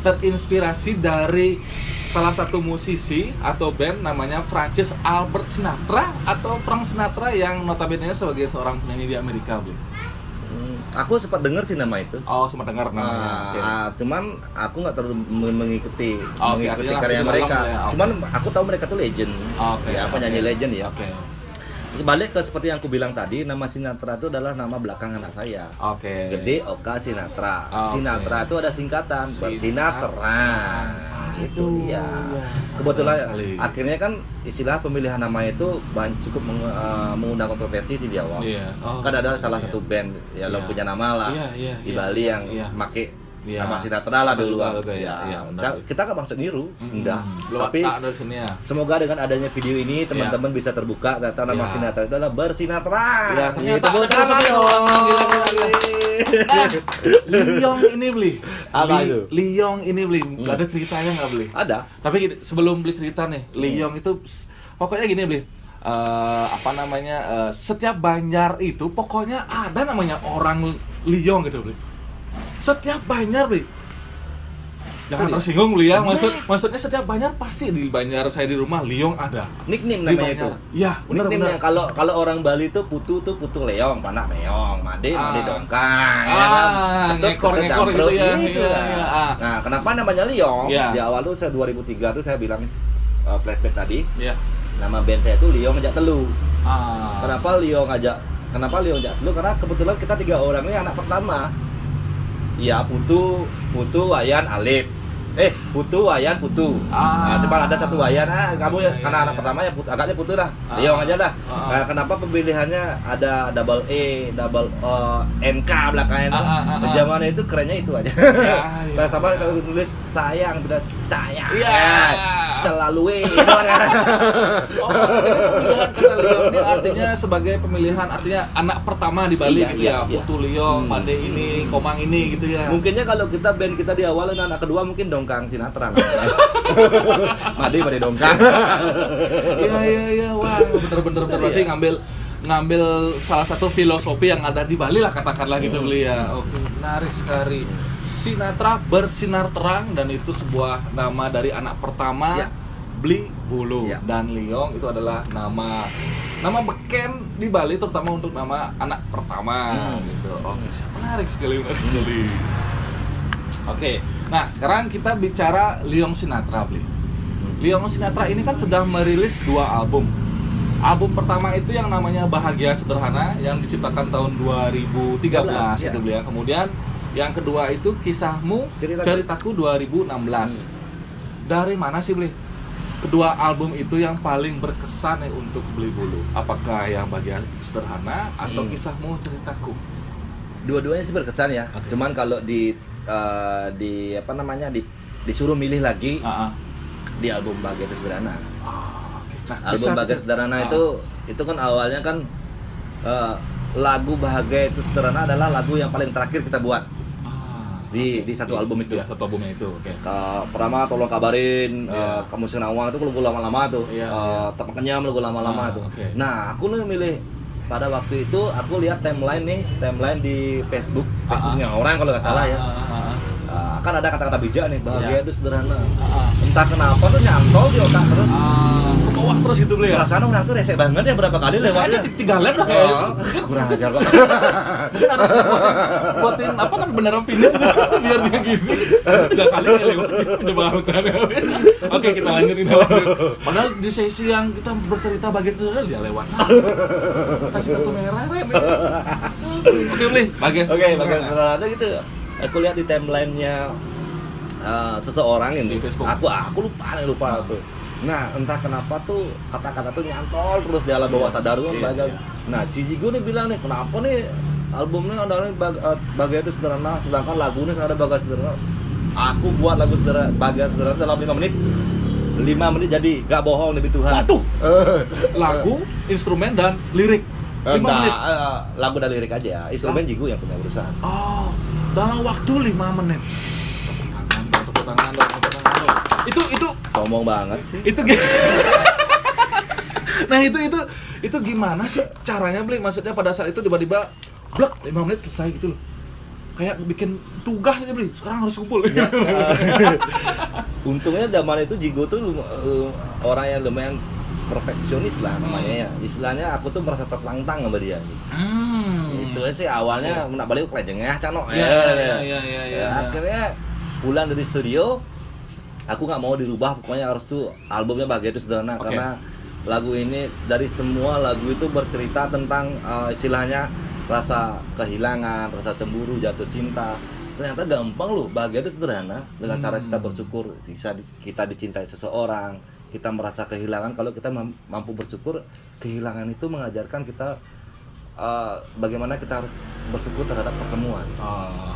[SPEAKER 1] terinspirasi dari salah satu musisi atau band namanya Francis Albert Sinatra atau Frank Sinatra yang notabene sebagai seorang penyanyi di Amerika, Bu?
[SPEAKER 2] Aku sempat dengar sih nama itu.
[SPEAKER 1] Oh, sempat dengar namanya. Oke.
[SPEAKER 2] Cuman aku nggak terlalu mengikuti
[SPEAKER 1] Oke, artinya
[SPEAKER 2] karya
[SPEAKER 1] di dalam
[SPEAKER 2] mereka.
[SPEAKER 1] ya, oke.
[SPEAKER 2] Cuman aku tahu mereka tuh legend.
[SPEAKER 1] Oke,
[SPEAKER 2] Ya, penyanyi
[SPEAKER 1] oke.
[SPEAKER 2] legend ya.
[SPEAKER 1] Oke.
[SPEAKER 2] Balik ke seperti yang aku bilang tadi, nama Sinatra itu adalah nama belakang anak saya.
[SPEAKER 1] Oke.
[SPEAKER 2] Gede Oka Sinatra.
[SPEAKER 1] Oke.
[SPEAKER 2] Sinatra itu ada singkatan, bersinatra. Itu ya. Kebetulan akhirnya kan istilah pemilihan nama itu cukup mengundang kontroversi di awal.
[SPEAKER 1] Iya.
[SPEAKER 2] Kan ada salah satu band ya lo punya nama lah di Bali yang make nama Sinatra lah dulu. Kita kan maksud niru, enggak. Tapi semoga dengan adanya video ini teman-teman bisa terbuka data nama Sinatra itu adalah bersinatra.
[SPEAKER 1] Ya, ternyata Liong ini beli.
[SPEAKER 2] Apa itu?
[SPEAKER 1] Liong ini beli. Gak ada ceritanya nggak beli?
[SPEAKER 2] Ada.
[SPEAKER 1] Tapi sebelum beli cerita nih, Liong itu pokoknya gini beli. Setiap Banjar itu pokoknya ada namanya orang Liong gitu beli. Setiap Banjar beli. Jangan tersinggung beli ya. Maksudnya setiap Banjar pasti di Banjar saya di rumah Liong ada.
[SPEAKER 2] Nickname namanya itu.
[SPEAKER 1] Iya,
[SPEAKER 2] benar. Kalau orang Bali itu putu Leong, panak Leong, Made Dongkang,
[SPEAKER 1] ngekor gitu ya.
[SPEAKER 2] Nah, kenapa namanya Liong? Di awal tuh 2003 tuh saya bilang flashback tadi. Nama band saya tuh Liong Ajak Telu. Kenapa Liong Ajak Telu? Karena kebetulan kita 3 orang ini anak pertama. Iya, Putu, Wayan, Alif. Putu, Wayan, Putu. Nah, cuma ada satu Wayan. Kamu karena anak pertama ya agaknya Putu lah. Liong aja dah. Nah, kenapa pemilihannya ada double E, double NK belakangnya itu? Zamannya itu kerennya itu aja. Nah, sama kalau tulis sayang, benar sayang. Celalue.
[SPEAKER 1] Pemilihan kata Liong ini artinya sebagai pemilihan artinya anak pertama di Bali gitu ya. Putu Liong, Made ini, Komang ini gitu ya.
[SPEAKER 2] Mungkinnya kalau kita band kita di awal dan anak kedua mungkin Dongkang Sinatra. Made Dongkang.
[SPEAKER 1] Iya. Wah, bener-bener berarti ngambil salah satu filosofi yang ada di Bali lah katakanlah gitu beli ya. Oke, menarik sekali. Sinatra bersinar terang dan itu sebuah nama dari anak pertama Bli Bulu dan Liong itu adalah nama beken di Bali terutama untuk nama anak pertama gitu. Oke, menarik sekali. Oke, nah sekarang kita bicara Liong Sinatra Bli. Liong Sinatra ini kan sudah merilis 2 album. Album pertama itu yang namanya Bahagia Sederhana yang diciptakan tahun 2013 itu Bli ya. Kemudian yang kedua itu Kisahmu Ceritaku 2016. Dari mana sih Bli? Kedua album itu yang paling berkesan untuk Bli Bulu. Apakah yang Bahagia Sederhana atau Kisahmu Ceritaku?
[SPEAKER 2] Dua-duanya sih berkesan ya. Cuman kalau disuruh milih lagi di album Bahagia Sederhana. Nah, album Bahagia Sederhana itu kan awalnya kan lagu Bahagia Sederhana adalah lagu yang paling terakhir kita buat. Di satu album itu.
[SPEAKER 1] Ya, satu albumnya itu. Oke.
[SPEAKER 2] Pertama Tolong Kabarin, Kamu Senawang itu lagu lama-lama tuh. Tapak Kenyam lagu lama-lama tuh. Nah, aku nih milih pada waktu itu aku lihat timeline di Facebooknya orang kalau nggak salah ya. Kan ada kata-kata bijak nih, bahagia itu sederhana. Entah kenapa tuh nyantol di otak terus.
[SPEAKER 1] Kebawah terus gitu beli ya.
[SPEAKER 2] Rasanya orang tuh resek banget ya berapa kali lewatnya.
[SPEAKER 1] 3 lem lah kayaknya.
[SPEAKER 2] Kurang ajar kok.
[SPEAKER 1] Mungkin harus buatin apa kan beneran finish biar dia gini. 3 kali lewat menyebalkan. Oke, kita lanjutin. Padahal di sesi yang kita bercerita bagian itu dia lewat. Kasih kartu merah Ren. Oke, beli. Bagian
[SPEAKER 2] sederhana gitu. Aku lihat di timeline-nya seseorang ini. Aku lupa tuh. Nah, entah kenapa tuh kata-kata tuh nyantol terus di alam bawah sadar tuh. Nah, si Jigo nih bilang nih, kenapa nih albumnya ada Bahagia itu Sederhana, sedangkan lagunya ada Bahagia Sederhana. Aku buat lagu Bahagia Sederhana dalam 5 menit. 5 menit jadi, gak bohong demi Tuhan.
[SPEAKER 1] Waduh. Lagu, instrumen dan lirik. 5 menit.
[SPEAKER 2] Lagu dan lirik aja. Instrumen Jigo yang punya urusan.
[SPEAKER 1] Dalam waktu 5 menit. Tepuk tangan. Itu
[SPEAKER 2] sombong banget sih.
[SPEAKER 1] Nah, itu gimana sih caranya beli? Maksudnya pada saat itu tiba-tiba blok 5 menit selesai gitu loh. Kayak bikin tugas aja beli. Sekarang harus kumpul.
[SPEAKER 2] Untungnya zaman itu Jigo tuh orang yang lumayan perfeksionis lah namanya ya. Istilahnya aku tuh merasa tertantang sama dia. Itu sih awalnya nak balik kelejengah canok. Akhirnya pulang dari studio, aku nggak mau dirubah, pokoknya harus tuh albumnya Bahagia itu Sederhana karena lagu ini dari semua lagu itu bercerita tentang istilahnya rasa kehilangan, rasa cemburu, jatuh cinta. Ternyata gampang loh, bahagia itu sederhana. Dengan cara kita bersyukur, kita dicintai seseorang, kita merasa kehilangan. Kalau kita mampu bersyukur, kehilangan itu mengajarkan kita bagaimana kita harus bersyukur terhadap pertemuan.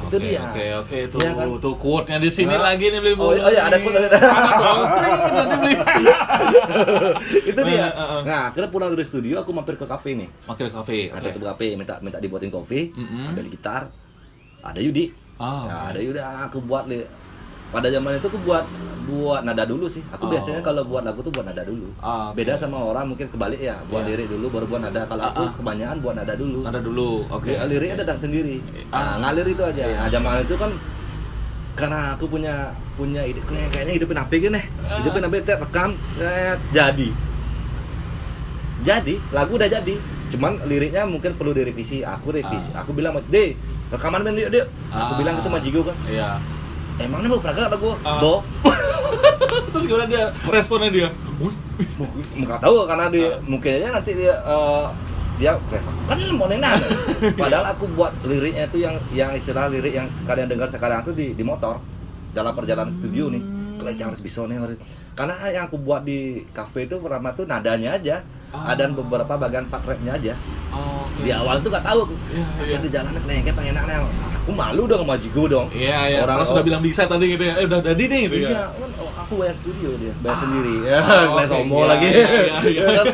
[SPEAKER 2] Itu dia.
[SPEAKER 1] Oke, itu
[SPEAKER 2] ya kan?
[SPEAKER 1] Tuh quote-nya di sini lagi nih beli
[SPEAKER 2] Oh iya, ada quote. Itu dia. Nah, akhirnya pulang dari studio aku mampir ke kafe nih.
[SPEAKER 1] Mampir ke kafe.
[SPEAKER 2] Ada ke kafe, minta dibuatin kopi, ada gitar, ada Yudi. Nah, ada Yudi aku buat pada zaman itu aku buat nada dulu sih. Aku biasanya kalau buat lagu tuh buat nada dulu. Beda sama orang mungkin kebalik ya, buat lirik dulu baru buat nada. Kalau aku kebanyakan buat nada dulu.
[SPEAKER 1] Nada dulu. Oke.
[SPEAKER 2] Liriknya datang sendiri. Ngalir itu aja. Nah, zaman itu kan karena aku punya ide kayaknya hidupin HP gini. Hidupin HP rekam jadi lagu udah jadi. Cuman liriknya mungkin perlu direvisi. Aku revisi. Aku bilang, "Deh, rekaman men dia." Aku bilang gitu sama Jigo kan.
[SPEAKER 1] Iya.
[SPEAKER 2] Emangnya mau peraga lagu? Bo.
[SPEAKER 1] Terus gimana dia? Responnya dia?
[SPEAKER 2] Enggak tahu karena dia mungkin aja nanti dia kan mau nengan. Padahal aku buat liriknya itu yang istilah lirik yang kalian dengar sekarang itu di motor dalam perjalanan studio nih. Kalian harus bisa nih. Karena yang aku buat di cafe itu pertama tuh nadanya aja. Dan beberapa bagian part rapnya aja. Di awal tuh gak tahu. Iya. Di jalan kelengket enaknya. Aku malu dong sama Jigo dong.
[SPEAKER 1] Iya. Orang sudah bilang bisa tadi gitu ya. Udah jadi nih gitu
[SPEAKER 2] ya. Iya, kan aku bayar studio dia, bayar sendiri. Ya, kelas sombong lagi. Iya.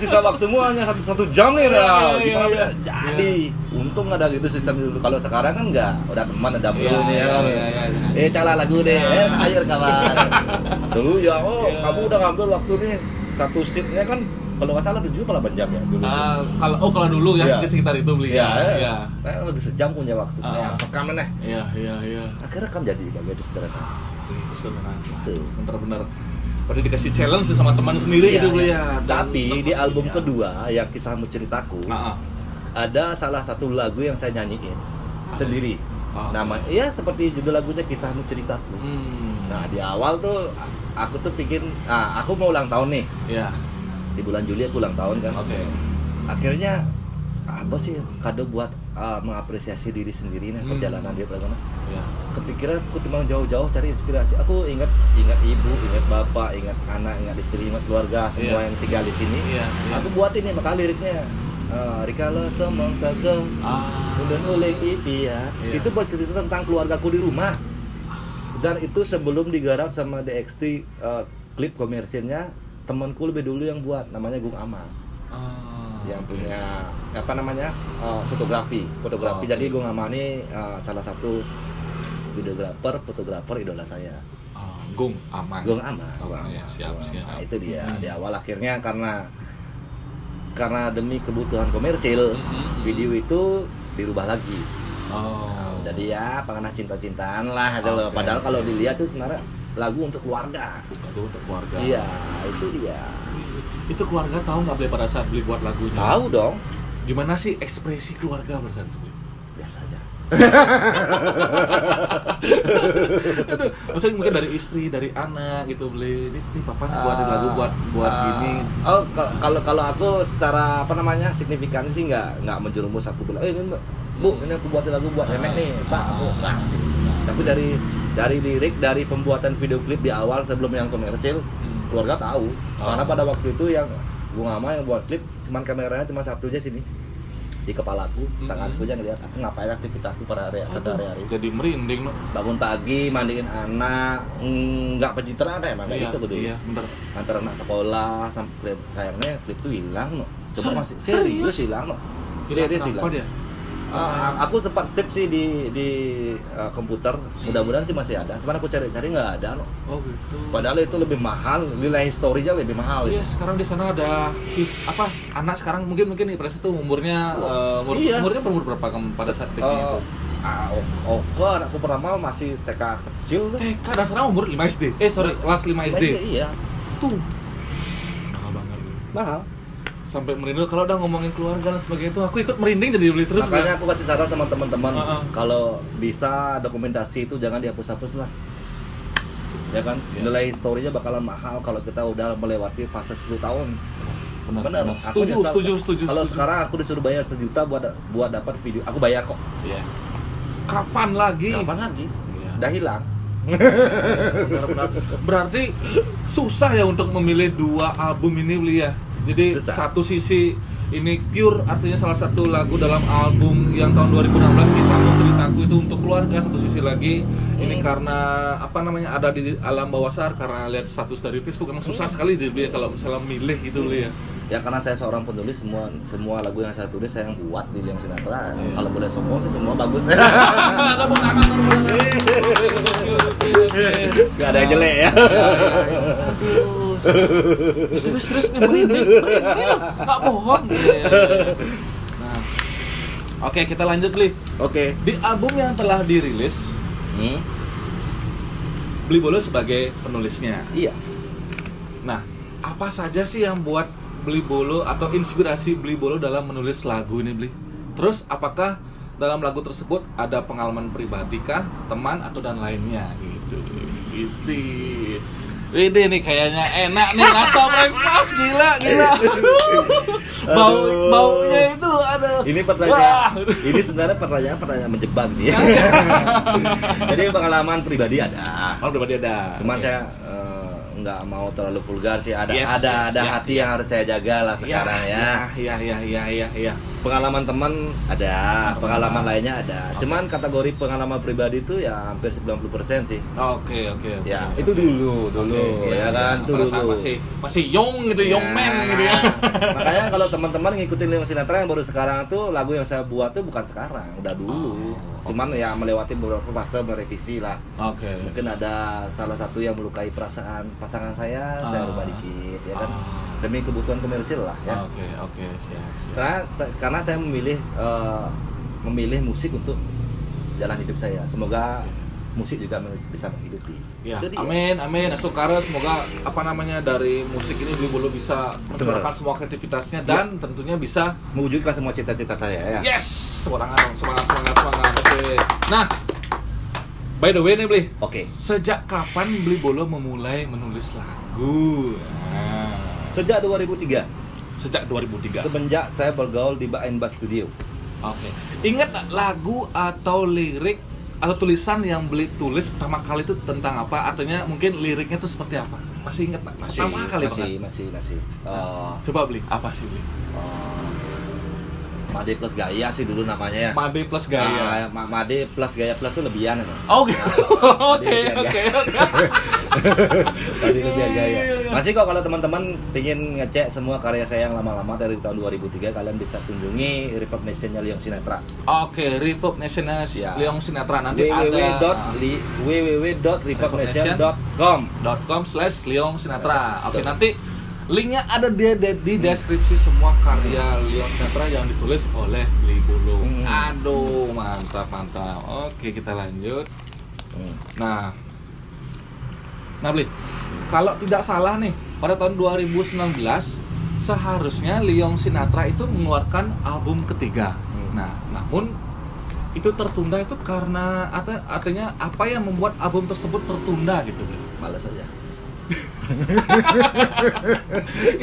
[SPEAKER 2] Sisa waktumu hanya 1 jam nih. Gimana bisa jadi? Untung ada gitu sistem dulu. Kalau sekarang kan enggak, udah teman ada bro nih ya. Cala lagu deh. Ayo kawan. Dulu ya, kamu udah ngambil waktu nih satu seatnya kan kalau nggak salah 7-8 jam ya dulu.
[SPEAKER 1] Kalau dulu ya di sekitar itu beli.
[SPEAKER 2] Iya. Lebih sejam punya waktu. Sekam nih.
[SPEAKER 1] Iya.
[SPEAKER 2] Akhirnya rekam jadi bagian sederhana.
[SPEAKER 1] Sederhana. Bener-bener. Berarti dikasih challenge sih sama teman sendiri gitu beli ya.
[SPEAKER 2] Tapi di album kedua yang Kisahmu Ceritaku, ada salah satu lagu yang saya nyanyiin sendiri. Iya seperti judul lagunya Kisahmu Ceritaku. Nah di awal tuh aku tuh aku mau ulang tahun nih. Iya. Di bulan Juli aku ulang tahun kan.
[SPEAKER 1] Oke.
[SPEAKER 2] Akhirnya apa sih kado buat mengapresiasi diri sendiri nih perjalanan dia bagaimana. Iya. Kepikiran aku cuma jauh-jauh cari inspirasi. Aku ingat ibu, ingat bapak, ingat anak, ingat istri, ingat keluarga semua yang tinggal di sini. Iya. Aku buat ini maka liriknya. Rikala semangkaga dan oleh ipia. Itu bercerita tentang keluargaku di rumah. Dan itu sebelum digarap sama DXT klip komersilnya temanku lebih dulu yang buat, namanya Gung Amal. Yang punya fotografi. Jadi Gung Amal ini salah satu videografer, fotografer idola saya.
[SPEAKER 1] Gung Amal. Siap.
[SPEAKER 2] Nah, itu dia. Di awal akhirnya karena demi kebutuhan komersil, video itu dirubah lagi. Jadi ya pengenah cinta-cintaan lah loh. Padahal kalau dilihat tuh sebenarnya lagu untuk keluarga.
[SPEAKER 1] Lagu untuk keluarga.
[SPEAKER 2] Iya, itu dia.
[SPEAKER 1] Itu keluarga tahu nggak beli pada saat beli buat lagunya?
[SPEAKER 2] Tahu dong.
[SPEAKER 1] Gimana sih ekspresi keluarga pada saat itu?
[SPEAKER 2] Biasa aja.
[SPEAKER 1] Aduh, maksudnya mungkin dari istri, dari anak gitu beli. Ini papa buatin lagu buat gini.
[SPEAKER 2] Kalau aku secara signifikan sih nggak menjerumus aku bilang, ini Bu, ini aku buatin lagu buat Emek nih, Pak. Aku nggak. Tapi dari lirik, dari pembuatan video klip di awal sebelum yang komersil, keluarga tahu. Karena pada waktu itu yang Gung Ama yang buat klip, cuman kameranya cuma satu aja sini di kepalaku, tanganku aja ngeliat aku ngapain aktivitasku pada hari-hari.
[SPEAKER 1] Jadi merinding no.
[SPEAKER 2] Bangun pagi, mandiin anak, nggak pencitraan deh emang itu betul.
[SPEAKER 1] Iya, bener.
[SPEAKER 2] Antar anak sekolah sampai sayangnya klip itu hilang no. Coba masih serius hilang no. Serius hilang. Aku sempat save sih di komputer, mudah-mudahan sih masih ada. Cuman aku cari-cari nggak ada no.
[SPEAKER 1] Oh gitu.
[SPEAKER 2] Padahal itu lebih mahal, nilai historinya lebih mahal.
[SPEAKER 1] Iya, sekarang di sana ada anak sekarang mungkin nih pada itu umurnya umurnya berapa kamu pada saat itu?
[SPEAKER 2] Aku pertama masih TK kecil tuh.
[SPEAKER 1] TK dan sekarang umur 5 SD. Kelas 5 SD.
[SPEAKER 2] Iya.
[SPEAKER 1] Tuh. Mahal banget.
[SPEAKER 2] Mahal.
[SPEAKER 1] Sampai merinding kalau udah ngomongin keluarga dan sebagainya itu aku ikut merinding jadi beli terus.
[SPEAKER 2] Makanya aku kasih saran sama teman-teman kalau bisa dokumentasi itu jangan dihapus-hapus lah. Ya kan? Nilai historinya bakalan mahal kalau kita udah melewati fase 10 tahun. Bener.
[SPEAKER 1] Setuju.
[SPEAKER 2] Kalau sekarang aku disuruh bayar 1 juta buat dapat video, aku bayar kok.
[SPEAKER 1] Iya. Kapan lagi? Iya.
[SPEAKER 2] Udah hilang.
[SPEAKER 1] Benar. Berarti susah ya untuk memilih 2 album ini, Bli ya. Jadi
[SPEAKER 2] Susah.
[SPEAKER 1] satu sisi ini pure, artinya salah satu lagu dalam album yang tahun 2016 Kisah Ceritaku itu untuk keluarga. Satu sisi lagi ini karena apa namanya ada di alam bawah sadar, karena lihat status dari Facebook emang susah sekali dia kalau misalnya milih gitu, Bli ya.
[SPEAKER 2] Ya karena saya seorang penulis, semua lagu yang saya tulis saya yang buat di Leong Sinatra. Kalau boleh sombong sih semua bagus.
[SPEAKER 1] Tepuk tangan.
[SPEAKER 2] Gak ada yang jelek ya.
[SPEAKER 1] Aduh. Serius nih, merinding. Nggak bohong. Nah, oke, kita lanjut, Bli.
[SPEAKER 2] Oke.
[SPEAKER 1] Di album yang telah dirilis, Bli Bolo sebagai penulisnya.
[SPEAKER 2] Iya.
[SPEAKER 1] Nah, apa saja sih yang buat Bli Bolo atau inspirasi Bli Bolo dalam menulis lagu ini, Bli? Terus apakah dalam lagu tersebut ada pengalaman pribadi kah, teman atau dan lainnya gitu. Ini nih kayaknya enak nih, nasta breakfast, gila. Baunya itu ada.
[SPEAKER 2] Ini pertanyaan. Ini sebenarnya pertanyaan menjebak nih. Jadi pengalaman pribadi ada.
[SPEAKER 1] Pribadi ada.
[SPEAKER 2] Cuman
[SPEAKER 1] okay.
[SPEAKER 2] saya nggak mau terlalu vulgar sih. Ada
[SPEAKER 1] Yes,
[SPEAKER 2] hati yang harus saya jaga lah sekarang ya.
[SPEAKER 1] Iya.
[SPEAKER 2] Pengalaman teman ada, pengalaman lainnya ada. Cuman kategori pengalaman pribadi itu ya hampir 90% sih.
[SPEAKER 1] Oke.
[SPEAKER 2] Ya, itu dulu ya kan, itu
[SPEAKER 1] pada saat
[SPEAKER 2] dulu.
[SPEAKER 1] masih young gitu, young man gitu ya.
[SPEAKER 2] Makanya kalau teman-teman ngikutin Leong Sinatra yang baru sekarang tuh, lagu yang saya buat tuh bukan sekarang, udah dulu. Cuman ya melewati beberapa fase merevisi lah.
[SPEAKER 1] Oke.
[SPEAKER 2] Mungkin ada salah satu yang melukai perasaan pasangan saya rubah dikit ya kan. Demi kebutuhan komersil lah ya.
[SPEAKER 1] Oke, siap.
[SPEAKER 2] Karena saya memilih musik untuk jalan hidup saya. Semoga musik juga bisa menghidupi.
[SPEAKER 1] Ya,
[SPEAKER 2] Itu dia.
[SPEAKER 1] amin. Asukara semoga apa namanya dari musik ini Bli Bolo bisa mencurahkan semua kreativitasnya dan tentunya bisa
[SPEAKER 2] mewujudkan semua cita-cita saya ya.
[SPEAKER 1] yes, semangat. Oke. Nah, by the way nih, Bli.
[SPEAKER 2] Oke.
[SPEAKER 1] Sejak kapan Bli Bolo memulai menulis lagu?
[SPEAKER 2] Sejak 2003.
[SPEAKER 1] Sejak 2003.
[SPEAKER 2] Semenjak saya bergaul di Baen Bass Studio.
[SPEAKER 1] Oke. Ingat nggak lagu atau lirik atau tulisan yang Bli tulis pertama kali itu tentang apa? Artinya mungkin liriknya itu seperti apa? Masih ingat nggak? Pertama kali
[SPEAKER 2] masih.
[SPEAKER 1] Coba Bli, apa sih Bli?
[SPEAKER 2] Made plus Gaya sih dulu namanya ya.
[SPEAKER 1] Made plus Gaya.
[SPEAKER 2] Made plus Gaya plus itu lebihan ya.
[SPEAKER 1] Oke.
[SPEAKER 2] Tadi lebih gaya. Masih kok kalau teman-teman ingin ngecek semua karya saya yang lama-lama dari tahun 2003, kalian bisa kunjungi Reverb Nation-nya Leong Sinatra.
[SPEAKER 1] Oke, Reverb Nation-nya Leong Sinatra nanti
[SPEAKER 2] www.reverbnation.com
[SPEAKER 1] .com/Leong Sinatra. Oke, nanti linknya ada di deskripsi semua karya Leong Sinatra yang ditulis oleh Bli Bolo. Aduh, mantap. Oke, kita lanjut. Nah, Bli, kalau tidak salah nih, pada tahun 2019 seharusnya Leong Sinatra itu mengeluarkan album ketiga. Nah, namun itu tertunda itu karena artinya apa yang membuat album tersebut tertunda gitu, Bli?
[SPEAKER 2] Males aja.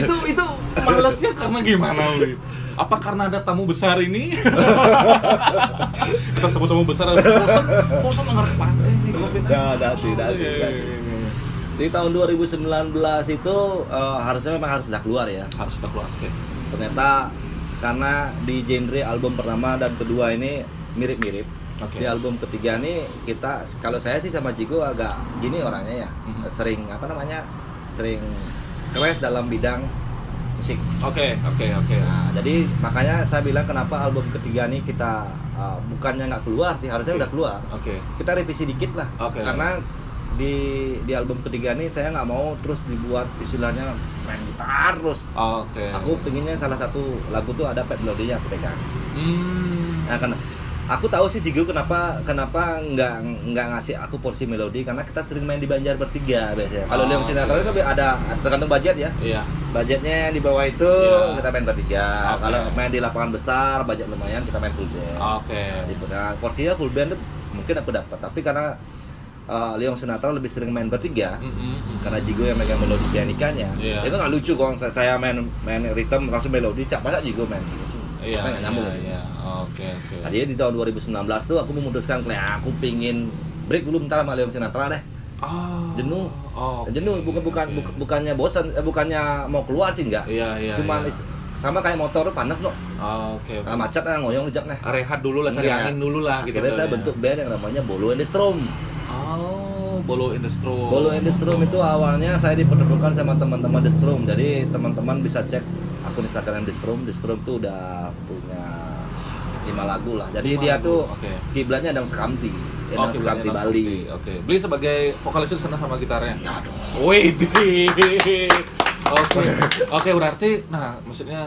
[SPEAKER 1] itu malesnya karena gimana, Bli? Apa karena ada tamu besar ini? Kita sebut tamu besar, bosan denger pandai nih Covid.
[SPEAKER 2] Dah sih. Di tahun 2019 itu harusnya memang harus sudah keluar ya.
[SPEAKER 1] Harus sudah keluar. Okay.
[SPEAKER 2] Ternyata karena di genre album pertama dan kedua ini mirip-mirip.
[SPEAKER 1] Okay.
[SPEAKER 2] Di album ketiga ini kita, kalau saya sih sama Jigo agak gini orangnya ya, sering keras dalam bidang musik.
[SPEAKER 1] Oke.
[SPEAKER 2] Nah, jadi makanya saya bilang kenapa album ketiga ini kita bukannya nggak keluar sih, harusnya udah keluar.
[SPEAKER 1] Oke.
[SPEAKER 2] Kita revisi dikit lah.
[SPEAKER 1] Okay.
[SPEAKER 2] Karena di album ketiga ini saya nggak mau terus dibuat istilahnya main gitar terus.
[SPEAKER 1] Oke.
[SPEAKER 2] Aku pengennya salah satu lagu tuh ada pad melodinya aku pegang. Nah, karena aku tahu sih Jigo kenapa nggak ngasih aku porsi melodi, karena kita sering main di Banjar bertiga biasanya. Kalau Leong Sinatra itu ada tergantung budget ya.
[SPEAKER 1] Iya.
[SPEAKER 2] Budgetnya di bawah itu kita main bertiga.
[SPEAKER 1] Okay.
[SPEAKER 2] Kalau main di lapangan besar budget lumayan kita main full band.
[SPEAKER 1] Oke.
[SPEAKER 2] Nah, porsinya full band tuh mungkin aku dapat, tapi karena Leong Sinatra lebih sering main bertiga karena Jigo yang megang melodi pianikanya. Itu nggak lucu kalau saya main rhythm langsung melodi, masa Jigo main gitu sih. Nggak nyambung.
[SPEAKER 1] Oke.
[SPEAKER 2] Nah, jadi di tahun 2019 tuh aku memutuskan kayak aku pingin break dulu bentar sama Leong Sinatra deh. Jenuh. Jenuh bukannya bosan, bukannya mau keluar sih enggak. Cuman sama kayak motor panas loh. Macet ngoyong lejak nih.
[SPEAKER 1] Rehat dulu lah, cari angin dulu lah gitu.
[SPEAKER 2] Akhirnya saya bentuk band yang namanya Bolo and the Strom.
[SPEAKER 1] Bolo and the Strom.
[SPEAKER 2] Bolo and the Strom itu awalnya saya dipertemukan sama teman-teman The Strom. Jadi teman-teman bisa cek akun Instagram The Strom. The Strom tuh udah punya 5 lagu lah. Jadi dia tuh kiblatnya Endang Sukamti. Endang Sukamti Bali.
[SPEAKER 1] Beli sebagai vokalis di sana sama gitarnya.
[SPEAKER 2] Ya dong.
[SPEAKER 1] Wih. Oke, berarti maksudnya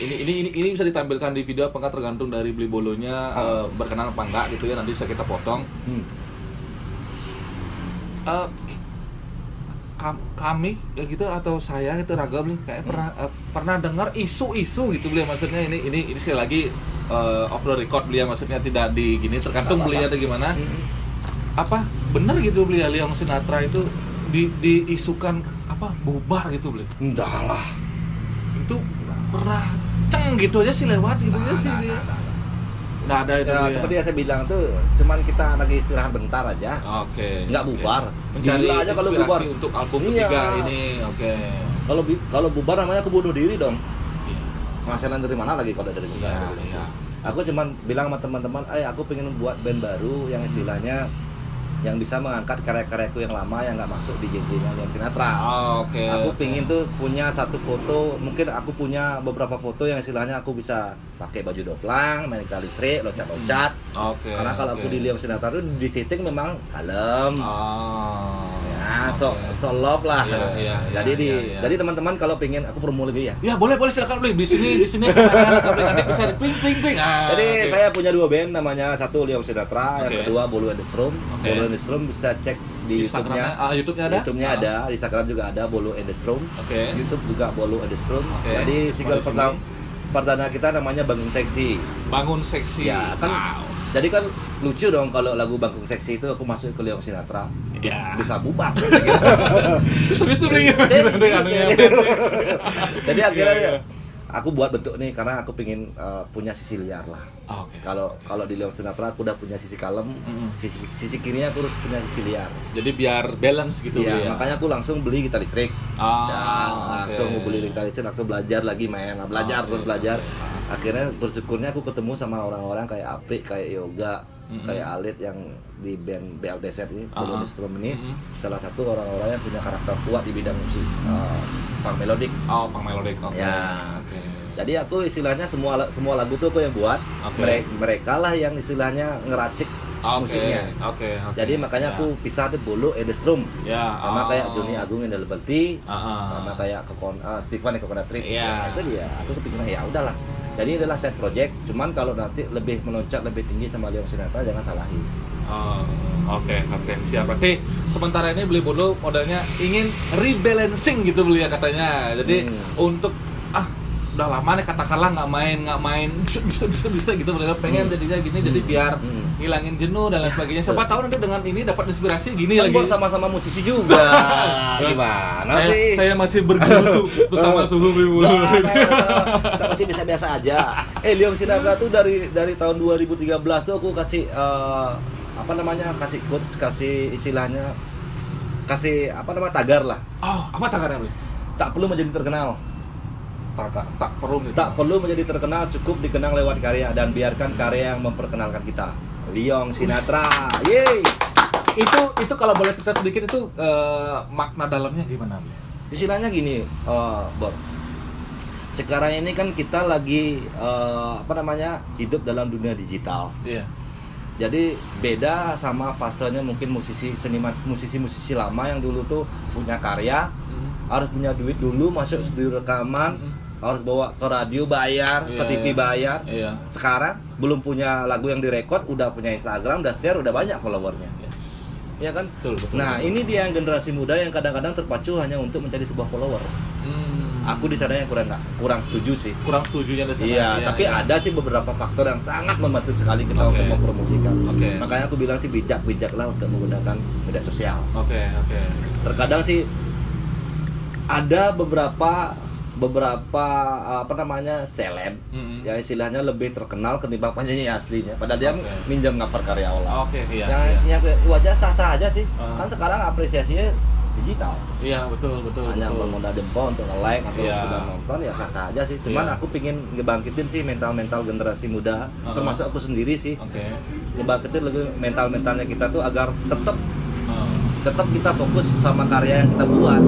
[SPEAKER 1] ini bisa ditampilkan di video apakah tergantung dari Beli Bolonya berkenan apa enggak gitu ya, nanti bisa kita potong. Kami ya gitu atau saya gitu Raga Beli kayak pernah dengar isu-isu gitu Beli, maksudnya ini sekali lagi off the record Beli, maksudnya tidak di gini, tergantung Beli ada gimana. Apa benar gitu Beli Leong Sinatra itu diisukan bubar gitu Beli?
[SPEAKER 2] Enggak lah.
[SPEAKER 1] Itu pernah gitu aja sih lewat gitu aja sih. Nggak ada itu
[SPEAKER 2] ya, seperti yang saya bilang tuh, cuman kita lagi istirahat bentar aja. Nggak bubar.
[SPEAKER 1] Mencari
[SPEAKER 2] aja kalau bubar
[SPEAKER 1] untuk album ketiga ini.
[SPEAKER 2] Kalau bubar namanya aku bunuh diri dong. Penghasilan dari mana lagi kalau dari kita? Aku cuman bilang sama teman-teman, aku pengen buat band baru yang istilahnya yang bisa mengangkat karya-karyaku yang lama yang nggak masuk di genre-nya Leong Sinatra. Aku pingin tuh punya satu foto, mungkin aku punya beberapa foto yang istilahnya aku bisa pakai baju doplang, main gitar listrik, loncat-loncat. Karena kalau aku di Leong Sinatra tuh di setting memang kalem. Ya, so love lah. Jadi teman-teman kalau pengen aku promo lagi ya.
[SPEAKER 1] Ya boleh silakan Beli. Di sini nanti bisa ping.
[SPEAKER 2] Jadi saya punya 2 band, namanya satu Leong Sinatra, yang kedua Bolo and the Strom. Bolo and the Strom bisa cek di YouTube-nya. YouTube-nya ada, di Instagram juga ada Bolo and the Strom. YouTube juga Bolo and the Strom. Jadi single pertama kita namanya Bangun Seksi. Ya kan. Jadi kan lucu dong kalau lagu Bangkung Seksi itu aku masuk ke Leong Sinatra. Bisa bubar.
[SPEAKER 1] Bisa Beli.
[SPEAKER 2] Jadi akhirnya aku buat bentuk nih karena aku pengen punya sisi liar lah. Kalau di Leong Sinatra aku udah punya sisi kalem, sisi kirinya aku harus punya sisi liar.
[SPEAKER 1] Jadi biar balance gitu ya.
[SPEAKER 2] Makanya aku langsung beli gitar listrik. Langsung mau beli gitar listrik, langsung belajar lagi main, terus belajar. Akhirnya bersyukurnya aku ketemu sama orang-orang kayak Apri, kayak Yoga, kayak Alit yang di band BLDZ ini, Bolo and the Strom ini, salah satu orang-orang yang punya karakter kuat di bidang musik punk melodic.
[SPEAKER 1] Punk melodic.
[SPEAKER 2] Jadi aku istilahnya semua lagu tuh aku yang buat. Mereka lah yang istilahnya ngeracik musiknya. Jadi makanya aku pisah deh Bolo and the Strom. Sama kayak Joni Agung and the Liberty, sama kayak Stefan Coconut Tree. Itu dia. Aku kepikiran ya udahlah. Jadi adalah set project, cuman kalau nanti lebih meloncat lebih tinggi sama Leong Sinatra jangan salahin.
[SPEAKER 1] Siap. Berarti sementara ini Beli Bolo modelnya ingin rebalancing gitu Beli ya katanya. Jadi untuk udah lama nih katakanlah nggak main bisa gitu bener pengen jadinya gini jadi biar ngilangin jenuh dan lain sebagainya. Siapa tahu nanti dengan ini dapat inspirasi gini lagi.
[SPEAKER 2] Kan sama-sama musisi juga. Gimana sih?
[SPEAKER 1] Saya masih berguru bersama suhu Beli Bolo.
[SPEAKER 2] Saya masih biasa aja. Leong Sinatra tuh dari tahun 2013 tuh aku kasih kasih quotes, kasih istilahnya tagar lah.
[SPEAKER 1] Apa tagarnya Beli?
[SPEAKER 2] Tak perlu menjadi terkenal.
[SPEAKER 1] Tak
[SPEAKER 2] perlu menjadi terkenal, cukup dikenang lewat karya dan biarkan karya yang memperkenalkan kita. Leong Sinatra. Yeay.
[SPEAKER 1] Itu kalau boleh cerita sedikit itu makna dalamnya gimana?
[SPEAKER 2] Istilahnya gini, Bor. Sekarang ini kan kita lagi hidup dalam dunia digital. Jadi beda sama fasenya mungkin musisi lama yang dulu tuh punya karya, harus punya duit dulu masuk studio rekaman, harus bawa ke radio bayar, ke TV bayar. Sekarang belum punya lagu yang direkod, udah punya Instagram, udah share, udah banyak followernya. Ya kan?
[SPEAKER 1] Betul.
[SPEAKER 2] Nah, ini dia yang generasi muda yang kadang-kadang terpacu hanya untuk mencari sebuah follower. Aku di sana yang kurang setuju sih.
[SPEAKER 1] Kurang setujunya di sana.
[SPEAKER 2] Iya, tapi ada sih beberapa faktor yang sangat membantu sekali kita untuk mempromosikan. Makanya aku bilang sih bijak-bijaklah untuk menggunakan media sosial.
[SPEAKER 1] Oke.
[SPEAKER 2] Terkadang sih ada beberapa seleb yang istilahnya lebih terkenal ketimbang penyanyi aslinya. Padahal dia minjam cover karya orang. Yang wajah sah-sah aja sih. Kan sekarang apresiasinya digital.
[SPEAKER 1] Iya, betul.
[SPEAKER 2] Hanya bermodal jempol untuk nge-like atau sudah nonton ya sah-sah aja sih. Cuman aku pingin ngebangkitin sih mental generasi muda, termasuk aku sendiri sih. Ngebangkitin lagi mentalnya kita tuh agar tetap kita fokus sama karya yang kita buat.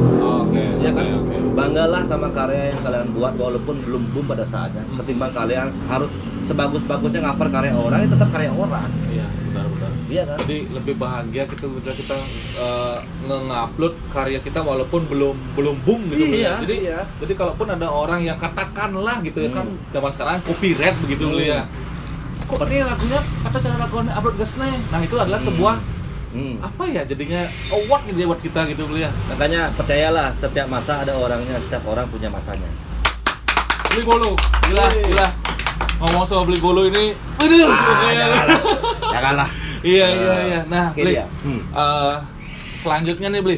[SPEAKER 2] Ya kan? Banggalah sama karya yang kalian buat walaupun belum boom pada saatnya. Ketimbang kalian harus sebagus-bagusnya cover karya orang, itu tetap karya orang.
[SPEAKER 1] Iya, benar.
[SPEAKER 2] Iya kan?
[SPEAKER 1] Jadi lebih bahagia kita nge-upload karya kita walaupun belum boom gitu. Jadi kalaupun ada orang yang katakanlah gitu ya kan zaman sekarang copyright begitu ya. Kok ini lagunya kata cara lagunya upload ke sini. Nah, itu adalah sebuah apa ya jadinya award gitu buat kita gitu ya.
[SPEAKER 2] Makanya percayalah, setiap masa ada orangnya, setiap orang punya masanya.
[SPEAKER 1] Beli bolo, gila. Ngomong soal beli bolo ini, waduh,
[SPEAKER 2] janganlah.
[SPEAKER 1] Iya. Nah, Bli, selanjutnya nih Bli,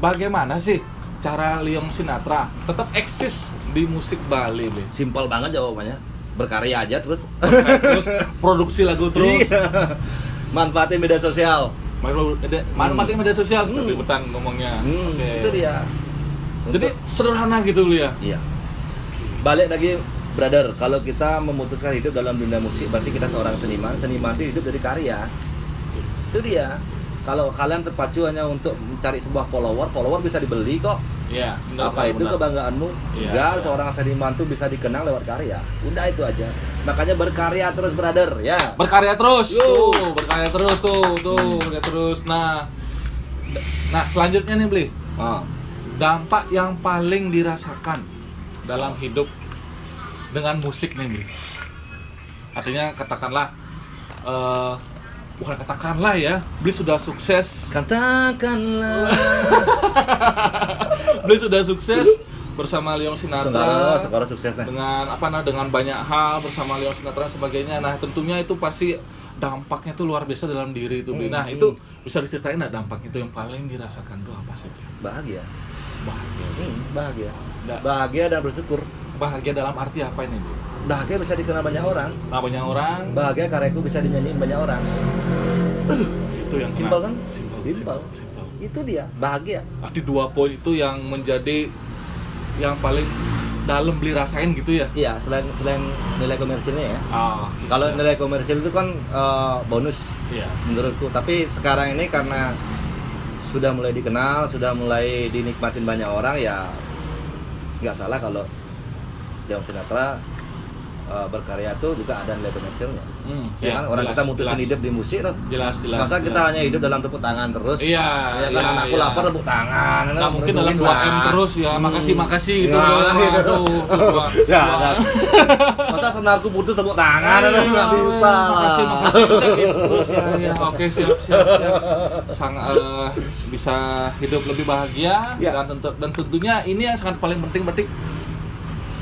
[SPEAKER 1] bagaimana sih cara Leong Sinatra tetap eksis di musik Bali, Bli?
[SPEAKER 2] Simpel banget jawabannya, berkarya aja terus
[SPEAKER 1] produksi lagu terus.
[SPEAKER 2] Manfaatin media sosial.
[SPEAKER 1] Manfaatin media sosial, betan ngomongnya.
[SPEAKER 2] Itu dia.
[SPEAKER 1] Jadi sederhana gitu Bli ya?
[SPEAKER 2] Iya. Balik lagi, brother, kalau kita memutuskan hidup dalam dunia musik, berarti kita seorang seniman itu hidup dari karya. Itu dia. Kalau kalian terpacu hanya untuk mencari sebuah follower bisa dibeli kok.
[SPEAKER 1] Iya.
[SPEAKER 2] Apa itu kebanggaanmu? Enggak, seorang seniman tuh bisa dikenal lewat karya. Udah itu aja. Makanya berkarya terus, brother, ya.
[SPEAKER 1] Berkarya terus. Berkarya terus. Nah, selanjutnya nih, Bli. Dampak yang paling dirasakan dalam hidup dengan musik nih, Bli. Artinya katakanlah bukan katakanlah ya, Bli sudah sukses.
[SPEAKER 2] Katakanlah.
[SPEAKER 1] Bli sudah sukses bersama Leong Sinatra.
[SPEAKER 2] Sekarang suksesnya.
[SPEAKER 1] Dengan banyak hal bersama Leong Sinatra dan sebagainya. Nah, tentunya itu pasti dampaknya tuh luar biasa dalam diri itu, Bli. Nah, itu bisa diceritain enggak dampak itu yang paling dirasakan tuh apa sih, Bli?
[SPEAKER 2] Bahagia.
[SPEAKER 1] Nah,
[SPEAKER 2] bahagia dan bersyukur.
[SPEAKER 1] Bahagia dalam arti apa ini, Bli?
[SPEAKER 2] Bahagia bisa dikenal banyak orang.
[SPEAKER 1] Banyak orang.
[SPEAKER 2] Bahagia karyaku bisa dinyanyiin banyak orang.
[SPEAKER 1] Itu yang
[SPEAKER 2] simpel kan?
[SPEAKER 1] Simpel.
[SPEAKER 2] Itu dia, bahagia.
[SPEAKER 1] Arti 2 poin itu yang menjadi yang paling dalam Bli rasain gitu ya?
[SPEAKER 2] Iya, selain nilai komersilnya ya.
[SPEAKER 1] Okay,
[SPEAKER 2] kalau nilai komersil itu kan bonus menurutku. Tapi sekarang ini karena sudah mulai dikenal, sudah mulai dinikmatin banyak orang, ya nggak salah kalau Leong Sinatra berkarya tuh juga ada nilai komersilnya. Kan? Orang kita mutusin hidup di musik tuh.
[SPEAKER 1] Jelas.
[SPEAKER 2] Masa kita hanya hidup dalam tepuk tangan terus? Iya. Anakku lapar tepuk tangan.
[SPEAKER 1] Nggak mungkin dalam 2M terus ya. Makasih gitu.
[SPEAKER 2] Masa senarku putus tepuk tangan? Nggak bisa.
[SPEAKER 1] Makasih gitu terus ya. Oke, siap. Sangat bisa hidup lebih bahagia dan tentunya ini yang sangat paling penting berarti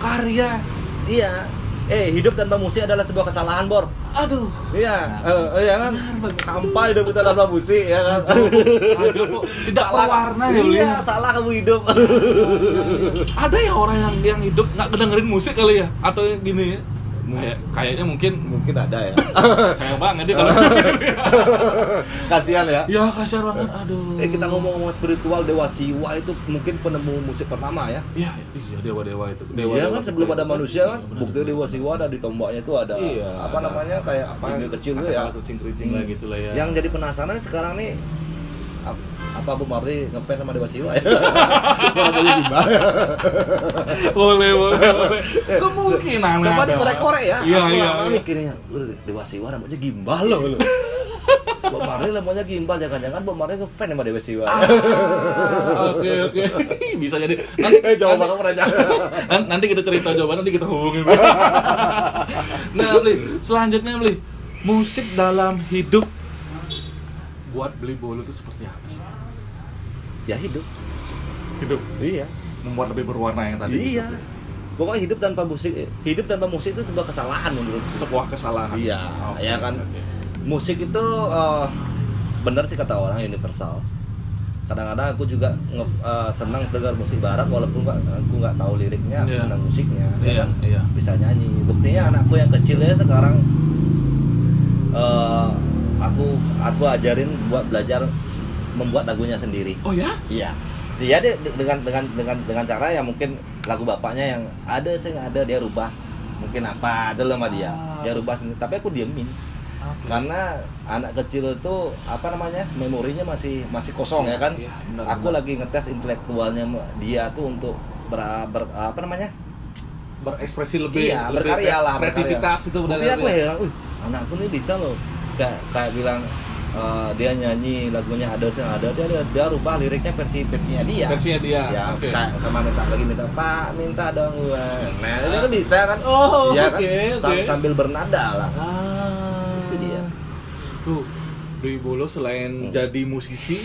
[SPEAKER 1] karya.
[SPEAKER 2] Iya. Hidup tanpa musik adalah sebuah kesalahan, Bor.
[SPEAKER 1] Aduh.
[SPEAKER 2] Iya. Iya kan? Kampai hidup tanpa musik, ya kan?
[SPEAKER 1] Tidak berwarna ya,
[SPEAKER 2] Iya, salah kamu hidup.
[SPEAKER 1] Ada ya orang yang hidup nggak dengerin musik kali ya? Atau yang gini ya? Kayaknya mungkin
[SPEAKER 2] ada ya.
[SPEAKER 1] Sayang banget dia kalau
[SPEAKER 2] kasihan ya.
[SPEAKER 1] Ya kasihan banget. Aduh.
[SPEAKER 2] Kita ngomong spiritual, Dewa Siwa itu mungkin penemu musik pertama ya.
[SPEAKER 1] Iya dewa itu.
[SPEAKER 2] Iya kan sebelum ada manusia kan. Bukti Dewa Siwa ada di tombaknya itu ada apa namanya kayak ini kecil tuh ya.
[SPEAKER 1] Kucing-kucing lah gitu lah ya.
[SPEAKER 2] Yang jadi penasaran sekarang nih apa Bob Marley ngefans sama Dewa Siwa ya?
[SPEAKER 1] Boleh. Kemungkinan
[SPEAKER 2] coba dikorek-korek ya.
[SPEAKER 1] Iya.
[SPEAKER 2] Mikirnya, Dewa Siwa rambutnya gimbal loh. Bob Marley rambutnya gimbal, jangan-jangan Bob Marley ngefans sama Dewa Siwa.
[SPEAKER 1] Oke. Bisa jadi.
[SPEAKER 2] Coba kamu raja.
[SPEAKER 1] Nanti kita cerita jawaban, nanti kita hubungin. Nah, Bli, selanjutnya Bli, musik dalam hidup buat Bli Bolo itu seperti apa sih?
[SPEAKER 2] Ya hidup.
[SPEAKER 1] Iya. membuat lebih berwarna yang tadi.
[SPEAKER 2] Iya. Pokoknya hidup tanpa musik itu sebuah kesalahan menurut.
[SPEAKER 1] Sebuah kesalahan.
[SPEAKER 2] Iya,
[SPEAKER 1] Oke,
[SPEAKER 2] ya kan.
[SPEAKER 1] oke.
[SPEAKER 2] Musik itu benar sih kata orang universal. Kadang-kadang aku juga senang dengar musik barat walaupun aku nggak tahu liriknya, aku
[SPEAKER 1] Iya.
[SPEAKER 2] senang musiknya, ya
[SPEAKER 1] Iya,
[SPEAKER 2] kan?
[SPEAKER 1] iya.
[SPEAKER 2] Bisa nyanyi. Buktinya anakku yang kecilnya sekarang aku ajarin buat belajar membuat lagunya sendiri.
[SPEAKER 1] Oh ya?
[SPEAKER 2] Iya. Dia dengan cara yang mungkin lagu bapaknya yang ada dia rubah. Mungkin apa ada sama dia. Dia rubah sendiri, tapi aku diemin.
[SPEAKER 1] Oke.
[SPEAKER 2] Karena anak kecil itu memorinya masih kosong ya kan.
[SPEAKER 1] Iya, benar,
[SPEAKER 2] Aku
[SPEAKER 1] benar.
[SPEAKER 2] lagi ngetes intelektualnya dia tuh untuk
[SPEAKER 1] Berekspresi lebih,
[SPEAKER 2] iya,
[SPEAKER 1] lebih
[SPEAKER 2] berkarya lah,
[SPEAKER 1] kreativitas itu benar.
[SPEAKER 2] Buktinya aku heran, anakku ini bisa loh. Kayak bilang dia nyanyi lagunya ada dia rubah liriknya versinya dia.
[SPEAKER 1] Versinya dia.
[SPEAKER 2] Ya,
[SPEAKER 1] Oke.
[SPEAKER 2] sama minta Pak minta dong uang. Nah, itu kan bisa kan?
[SPEAKER 1] Oh,
[SPEAKER 2] Iya kan?
[SPEAKER 1] oke.
[SPEAKER 2] Sambil bernada lah. Itu dia.
[SPEAKER 1] Tuh, Bli Bolo selain jadi musisi,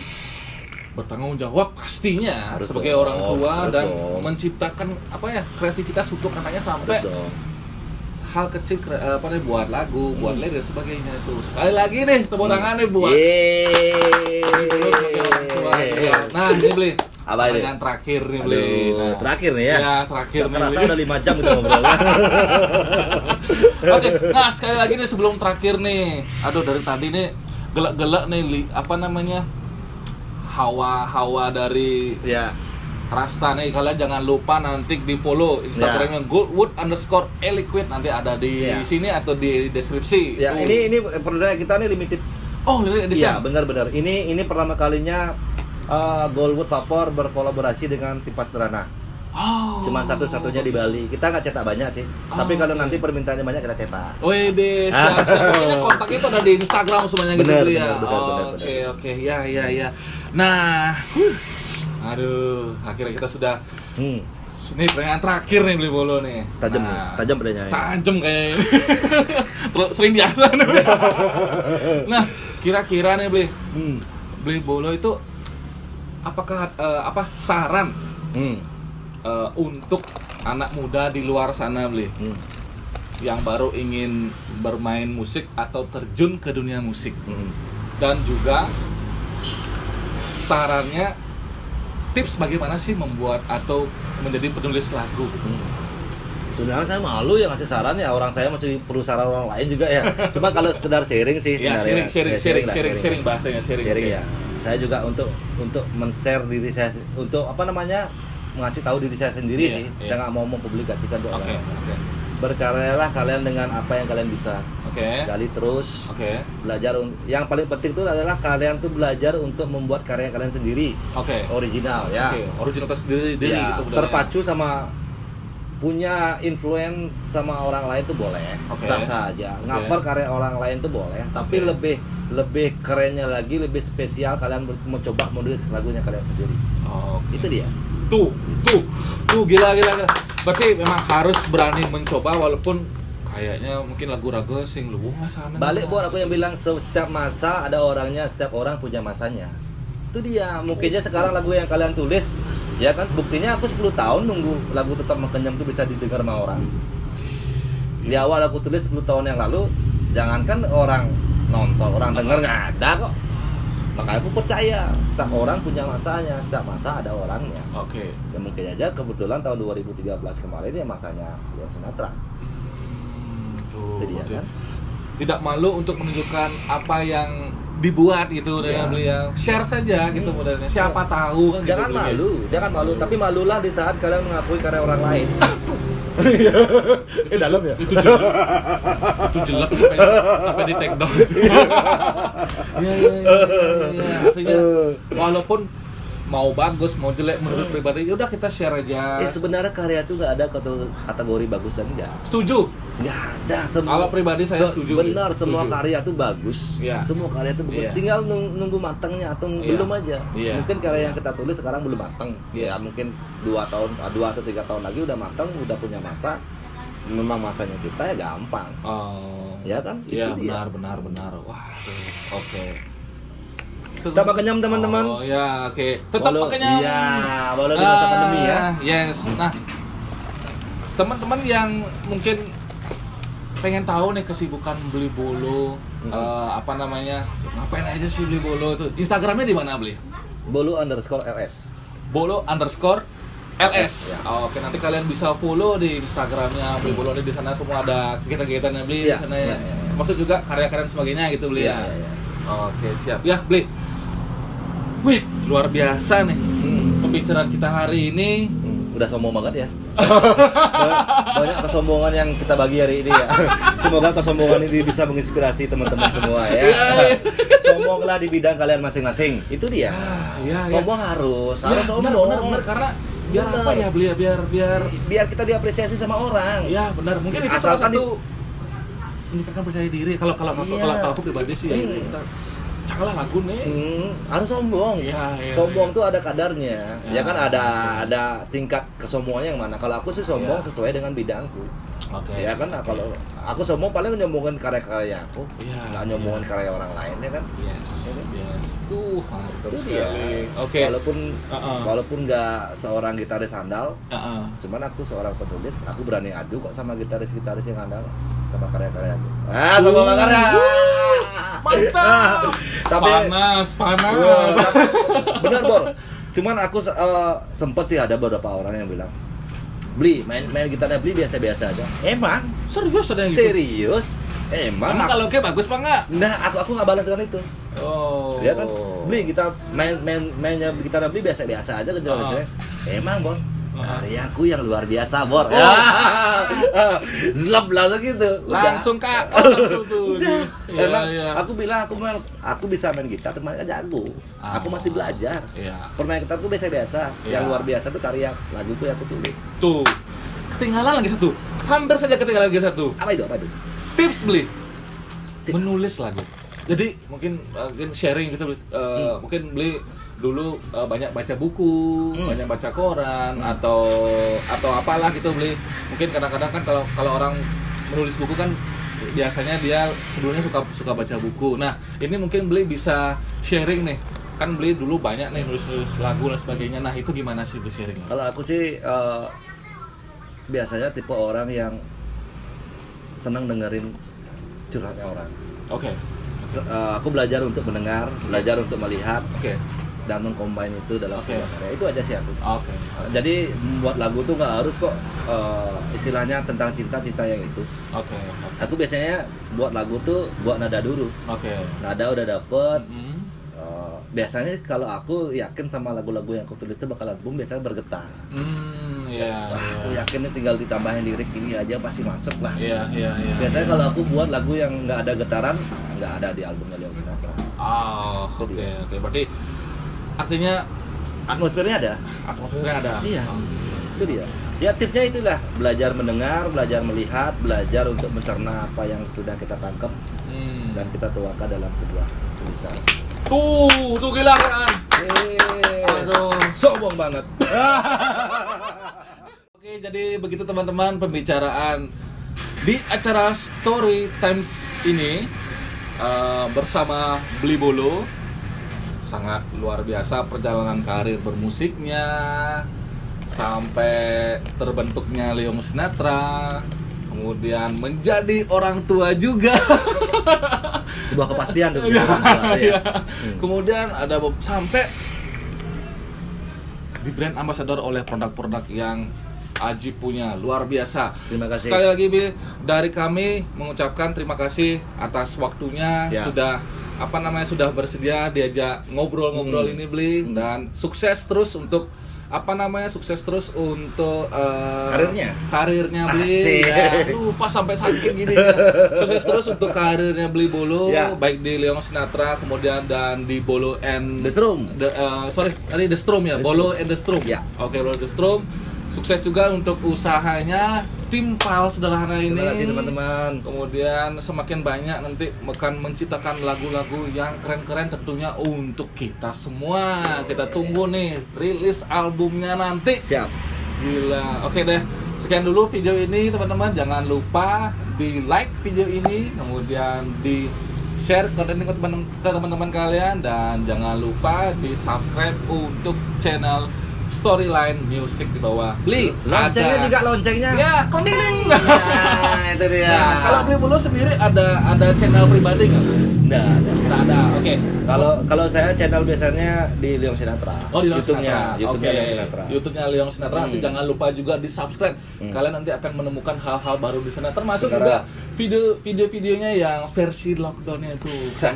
[SPEAKER 1] bertanggung jawab pastinya
[SPEAKER 2] Harus
[SPEAKER 1] sebagai
[SPEAKER 2] dong,
[SPEAKER 1] orang tua
[SPEAKER 2] harus
[SPEAKER 1] dan
[SPEAKER 2] dong.
[SPEAKER 1] menciptakan kreativitas untuk anaknya sampai
[SPEAKER 2] Betul.
[SPEAKER 1] hal kecil buat lagu, buat lirik dan sebagainya itu. Sekali lagi nih tepuk tangan nih buat Bli Bolo sebagai orang tua. Ya. Nah, ini Bli.
[SPEAKER 2] Apa ini?
[SPEAKER 1] Pertanyaan terakhir nih Bli.
[SPEAKER 2] Aduh,
[SPEAKER 1] Nah,
[SPEAKER 2] terakhir nih ya.
[SPEAKER 1] Ya, terakhir
[SPEAKER 2] Nggak
[SPEAKER 1] nih,
[SPEAKER 2] kerasa
[SPEAKER 1] Bli.
[SPEAKER 2] udah 5 jam kita ngobrol.
[SPEAKER 1] Oke, nah sekali lagi nih sebelum terakhir nih, aduh dari tadi nih gelak-gelak nih hawa dari
[SPEAKER 2] Ya.
[SPEAKER 1] Rasta nih, kalian jangan lupa nanti di follow Instagramnya Goldwood_Eliquid, nanti ada di
[SPEAKER 2] Ya.
[SPEAKER 1] sini atau di deskripsi.
[SPEAKER 2] Ya,
[SPEAKER 1] Tuh.
[SPEAKER 2] ini produk kita nih limited.
[SPEAKER 1] Oh, limited
[SPEAKER 2] Iya,
[SPEAKER 1] edition.
[SPEAKER 2] benar-benar. Ini pertama kalinya Goldwood Vapor berkolaborasi dengan Tipas Sederhana.
[SPEAKER 1] Oh.
[SPEAKER 2] Cuman satu-satunya di Bali. Kita nggak cetak banyak sih.
[SPEAKER 1] Oh,
[SPEAKER 2] Tapi kalau
[SPEAKER 1] oke.
[SPEAKER 2] nanti permintaannya banyak kita cetak.
[SPEAKER 1] Wede, siap. Pokoknya kontaknya itu ada di Instagram semuanya gitu
[SPEAKER 2] Bener,
[SPEAKER 1] ya.
[SPEAKER 2] bener.
[SPEAKER 1] Oke, ya. Nah, aduh, akhirnya kita sudah ini pertanyaan terakhir nih Bli Bolo nih.
[SPEAKER 2] Tajam nih, tajam pertanyaannya.
[SPEAKER 1] Tajam kayaknya. Terus sering biasa nih. Nah, kira-kira nih Bli Bolo itu apakah saran untuk anak muda di luar sana Bli yang baru ingin bermain musik atau terjun ke dunia musik, dan juga sarannya tips bagaimana sih membuat atau menjadi penulis lagu.
[SPEAKER 2] Sebenarnya saya malu ya ngasih saran ya, orang saya masih perlu saran orang lain juga ya. Cuma kalau sekedar sharing sih
[SPEAKER 1] Ya,
[SPEAKER 2] sebenarnya.
[SPEAKER 1] sharing bahasanya sharing.
[SPEAKER 2] Ya. Saya juga untuk men-share diri saya, untuk ngasih tahu diri saya sendiri
[SPEAKER 1] Iya,
[SPEAKER 2] sih.
[SPEAKER 1] iya.
[SPEAKER 2] Saya nggak mau mempublikasikan ke orang
[SPEAKER 1] Oke.
[SPEAKER 2] lain. Berkaryalah kalian dengan apa yang kalian bisa.
[SPEAKER 1] Oke.
[SPEAKER 2] Gali terus.
[SPEAKER 1] Oke.
[SPEAKER 2] Belajar. Yang paling penting itu adalah kalian tuh belajar untuk membuat karya kalian sendiri.
[SPEAKER 1] Oke.
[SPEAKER 2] Original ya.
[SPEAKER 1] Oke, originalitas diri
[SPEAKER 2] Ya,
[SPEAKER 1] gitu.
[SPEAKER 2] terpacu sama punya influence sama orang lain tuh boleh,
[SPEAKER 1] Oke.
[SPEAKER 2] sah-sah aja.
[SPEAKER 1] Oke.
[SPEAKER 2] Cover karya orang lain tuh boleh, tapi
[SPEAKER 1] Oke.
[SPEAKER 2] lebih kerennya lagi, lebih spesial kalian mencoba menulis lagunya kalian sendiri.
[SPEAKER 1] Oke.
[SPEAKER 2] Itu dia.
[SPEAKER 1] Tuh, gila. Berarti memang harus berani mencoba walaupun kayaknya mungkin lagu-lagu sing lu nggak sana.
[SPEAKER 2] Balik buat aku yang bilang setiap masa ada orangnya, setiap orang punya masanya. Itu dia. Mungkinnya sekarang lagu yang kalian tulis, ya kan, buktinya aku 10 tahun nunggu lagu Tetap Mengenyam itu bisa didengar sama orang. Di awal aku tulis 10 tahun yang lalu, jangankan orang nonton, orang denger nggak ada kok. Makanya aku percaya setiap orang punya masanya, setiap masa ada orangnya.
[SPEAKER 1] Oke.
[SPEAKER 2] Ya mungkin aja kebetulan tahun 2013 kemarin ya masanya William Sinatra.
[SPEAKER 1] Tuh,
[SPEAKER 2] Itu dia
[SPEAKER 1] berarti
[SPEAKER 2] kan.
[SPEAKER 1] tidak malu untuk menunjukkan apa yang dibuat gitu dengan
[SPEAKER 2] Ya.
[SPEAKER 1] beliau. Share saja gitu modelnya. Siapa tahu kan gitu
[SPEAKER 2] Jangan
[SPEAKER 1] beliau.
[SPEAKER 2] jangan malu, tapi malulah di saat kalian mengakui karya orang lain. Dalam ya?
[SPEAKER 1] Itu jelek sampai di take down. Iya. Artinya walaupun mau bagus mau jelek menurut pribadi, ya udah kita share aja.
[SPEAKER 2] Sebenarnya karya itu nggak ada kategori bagus dan enggak.
[SPEAKER 1] Setuju.
[SPEAKER 2] Nggak ada semua.
[SPEAKER 1] Kalau pribadi saya setuju.
[SPEAKER 2] Benar, semua
[SPEAKER 1] Setuju.
[SPEAKER 2] karya itu bagus.
[SPEAKER 1] Iya.
[SPEAKER 2] Semua karya itu bagus.
[SPEAKER 1] Iya.
[SPEAKER 2] Tinggal nunggu matangnya atau
[SPEAKER 1] Iya.
[SPEAKER 2] belum aja.
[SPEAKER 1] Iya.
[SPEAKER 2] Mungkin karya yang kita tulis sekarang belum matang.
[SPEAKER 1] Iya.
[SPEAKER 2] Ya mungkin 2 atau 3 tahun lagi udah matang, udah punya masa. Memang masanya kita ya gampang.
[SPEAKER 1] Oh.
[SPEAKER 2] Ya kan?
[SPEAKER 1] Iya,
[SPEAKER 2] Itu dia.
[SPEAKER 1] benar. Wah, oke.
[SPEAKER 2] Tambah kenyam teman-teman.
[SPEAKER 1] Oh ya, oke. Tetap
[SPEAKER 2] Walau-
[SPEAKER 1] kenyam.
[SPEAKER 2] Iya, walau di masa pandemi ya.
[SPEAKER 1] Yes. Nah, teman-teman yang mungkin pengen tahu nih kesibukan beli bolo, apa namanya, ngapain aja sih beli bolo itu? Instagramnya di mana beli?
[SPEAKER 2] Bolu_LS.
[SPEAKER 1] Bolo_LS.
[SPEAKER 2] Ya.
[SPEAKER 1] Oke, nanti kalian bisa follow di Instagramnya beli bolo, di sana semua ada kegiatan-kegiatannya beli
[SPEAKER 2] Iya,
[SPEAKER 1] di sana ya.
[SPEAKER 2] iya, iya.
[SPEAKER 1] Maksud juga karya-karya dan sebagainya gitu beli
[SPEAKER 2] Iya,
[SPEAKER 1] ya.
[SPEAKER 2] iya, iya.
[SPEAKER 1] Oke, siap. Ya, beli. Wih, luar biasa nih. Pembicaraan kita hari ini.
[SPEAKER 2] Udah sombong banget ya. Banyak kesombongan yang kita bagi hari ini ya. Semoga kesombongan ini bisa menginspirasi teman-teman semua ya.
[SPEAKER 1] Iya, iya.
[SPEAKER 2] Sombonglah di bidang kalian masing-masing. Itu dia.
[SPEAKER 1] Iya, iya.
[SPEAKER 2] Sombong harus
[SPEAKER 1] Ya,
[SPEAKER 2] sombong.
[SPEAKER 1] benar, karena biar
[SPEAKER 2] Benar.
[SPEAKER 1] apa ya beli ya biar
[SPEAKER 2] Kita diapresiasi sama orang.
[SPEAKER 1] ya benar mungkin itu salah
[SPEAKER 2] Asalkan
[SPEAKER 1] satu meningkatkan percaya diri kalau
[SPEAKER 2] Iya.
[SPEAKER 1] aku pribadi sih ya kita cakalah lagu nih.
[SPEAKER 2] Harus sombong.
[SPEAKER 1] Iya, iya,
[SPEAKER 2] Sombong
[SPEAKER 1] iya.
[SPEAKER 2] tuh ada kadarnya.
[SPEAKER 1] Ya.
[SPEAKER 2] Ya kan ada tingkat kesombongannya yang mana. Kalau aku sih sombong
[SPEAKER 1] Iya.
[SPEAKER 2] sesuai dengan bidangku.
[SPEAKER 1] Oke.
[SPEAKER 2] Ya kan, kalau aku sombong paling nyombongin karya-karya aku,
[SPEAKER 1] Iya,
[SPEAKER 2] nggak nyombongin karya orang lain ya kan.
[SPEAKER 1] Yes. Mantap
[SPEAKER 2] Itu
[SPEAKER 1] sekali.
[SPEAKER 2] dia.
[SPEAKER 1] Oke.
[SPEAKER 2] Walaupun nggak seorang gitaris handal,
[SPEAKER 1] Heeh.
[SPEAKER 2] cuman aku seorang penulis, aku berani adu kok sama gitaris-gitaris yang handal sama karya-karya aku. Sombong karya.
[SPEAKER 1] Mantap.
[SPEAKER 2] Tapi
[SPEAKER 1] panas.
[SPEAKER 2] Wah, bener Bor. Cuman aku sempet sih ada beberapa orang yang bilang, Beli, main gitarnya Beli biasa-biasa aja. Emang?
[SPEAKER 1] Serius ada yang gitu?
[SPEAKER 2] Serius? Emang
[SPEAKER 1] Kalau oke bagus apa enggak?
[SPEAKER 2] Nah, aku nggak balas dengan itu.
[SPEAKER 1] Oh.
[SPEAKER 2] Ya kan? Beli kita mainnya gitarnya Beli biasa-biasa aja gejala-gejalanya. Emang, Bor. Karyaku yang luar biasa, Bor. Zlap langsung gitu.
[SPEAKER 1] Langsung Kak. Langsung tuh.
[SPEAKER 2] Udah.
[SPEAKER 1] Iya,
[SPEAKER 2] Emang
[SPEAKER 1] iya.
[SPEAKER 2] aku bilang aku bisa main gitar, teman kan jago. Aku masih belajar.
[SPEAKER 1] Iya.
[SPEAKER 2] Permain gitarku biasa-biasa.
[SPEAKER 1] Iya.
[SPEAKER 2] Yang luar biasa tuh karya laguku yang aku tulis.
[SPEAKER 1] Tuh. Ketinggalan lagi satu. Hampir saja ketinggalan lagi satu.
[SPEAKER 2] Apa itu?
[SPEAKER 1] Tips beli.
[SPEAKER 2] Tips.
[SPEAKER 1] Menulis lagu. Jadi mungkin sharing gitu mungkin beli dulu banyak baca buku, banyak baca koran atau apalah gitu beli. Mungkin kadang-kadang kan kalau orang menulis buku kan biasanya dia sebelumnya suka baca buku. Nah, ini mungkin beli bisa sharing nih. Kan beli dulu banyak nih nulis lagu dan sebagainya. Nah, itu gimana sih beli sharingnya?
[SPEAKER 2] Kalau aku sih biasanya tipe orang yang senang dengerin curhatnya orang.
[SPEAKER 1] Oke.
[SPEAKER 2] Aku belajar untuk mendengar, belajar untuk melihat,
[SPEAKER 1] Oke.
[SPEAKER 2] dan mengcombine itu dalam
[SPEAKER 1] Oke.
[SPEAKER 2] sebuah karya. Itu aja sih aku.
[SPEAKER 1] Oke.
[SPEAKER 2] Jadi membuat lagu tuh nggak harus kok istilahnya tentang cinta yang itu.
[SPEAKER 1] Oke.
[SPEAKER 2] Aku biasanya buat lagu tuh buat nada dulu.
[SPEAKER 1] Oke.
[SPEAKER 2] Nada udah dapet.
[SPEAKER 1] Mm-hmm.
[SPEAKER 2] Biasanya kalau aku yakin sama lagu-lagu yang aku tulis itu bakalan boom, biasanya bergetar.
[SPEAKER 1] Iya.
[SPEAKER 2] Wah, aku yakin nih tinggal ditambahin lirik ini aja pasti masuk lah.
[SPEAKER 1] Iya.
[SPEAKER 2] Biasanya kalau aku buat lagu yang nggak ada getaran, nggak ada di albumnya Leo Sinatra.
[SPEAKER 1] Oke. Berarti artinya
[SPEAKER 2] Atmosfernya ada.
[SPEAKER 1] atmosfernya ada.
[SPEAKER 2] Iya. Itu dia. Ya tipsnya itulah, belajar mendengar, belajar melihat, belajar untuk mencerna apa yang sudah kita tangkap dan kita tuangkan dalam sebuah tulisan.
[SPEAKER 1] Tuh gila kan. Aduh,
[SPEAKER 2] sombong banget.
[SPEAKER 1] Oke, jadi begitu teman-teman pembicaraan di acara Story Times ini bersama Beli Bolo. Sangat luar biasa perjalanan karir bermusiknya sampai terbentuknya Leo Sinatra, kemudian menjadi orang tua juga.
[SPEAKER 2] Sebuah kepastian dong.
[SPEAKER 1] Iya. Kemudian ada sampai di brand ambassador oleh produk-produk yang Aji punya, luar biasa.
[SPEAKER 2] Terima kasih.
[SPEAKER 1] Sekali lagi Bi, dari kami mengucapkan terima kasih atas waktunya.
[SPEAKER 2] Siap.
[SPEAKER 1] Sudah bersedia diajak ngobrol-ngobrol ini Bli, dan sukses terus untuk sukses terus untuk karirnya Bli.
[SPEAKER 2] Asik.
[SPEAKER 1] Ya, lupa sampai sakit gini kan. Sukses terus untuk karirnya Bli Bolo,
[SPEAKER 2] Ya.
[SPEAKER 1] baik di Leo Sinatra kemudian dan di Bolo and
[SPEAKER 2] The Strum.
[SPEAKER 1] The Strum ya,
[SPEAKER 2] The
[SPEAKER 1] Bolo
[SPEAKER 2] Strum.
[SPEAKER 1] and the Strum.
[SPEAKER 2] Ya.
[SPEAKER 1] Oke, Bolo and the Strum. Sukses juga untuk usahanya Timpal Sederhana ini.
[SPEAKER 2] Terima kasih teman-teman.
[SPEAKER 1] Kemudian semakin banyak nanti akan menciptakan lagu-lagu yang keren-keren tentunya untuk kita semua. Kita tunggu nih rilis albumnya nanti.
[SPEAKER 2] Siap.
[SPEAKER 1] Gila. Oke deh. Sekian dulu video ini teman-teman. Jangan lupa di like video ini, kemudian di share konten ini ke teman-teman kalian, dan jangan lupa di subscribe untuk channel Storyline Music di bawah. Beli
[SPEAKER 2] Loncengnya juga loncengnya.
[SPEAKER 1] ya, konding.
[SPEAKER 2] Nah, itu dia.
[SPEAKER 1] Nah, kalau Beli Bulu sendiri ada channel pribadi nggak?
[SPEAKER 2] Nggak ada.
[SPEAKER 1] Oke.
[SPEAKER 2] Kalau saya channel biasanya di Leong Sinatra.
[SPEAKER 1] Oh, di Leong
[SPEAKER 2] YouTube-nya,
[SPEAKER 1] Sinatra.
[SPEAKER 2] YouTube-nya
[SPEAKER 1] Oke.
[SPEAKER 2] Leong Sinatra.
[SPEAKER 1] YouTube-nya Leong Sinatra. Nanti jangan lupa juga di subscribe. Kalian nanti akan menemukan hal-hal baru di sana, termasuk juga video-videonya yang versi lockdownnya itu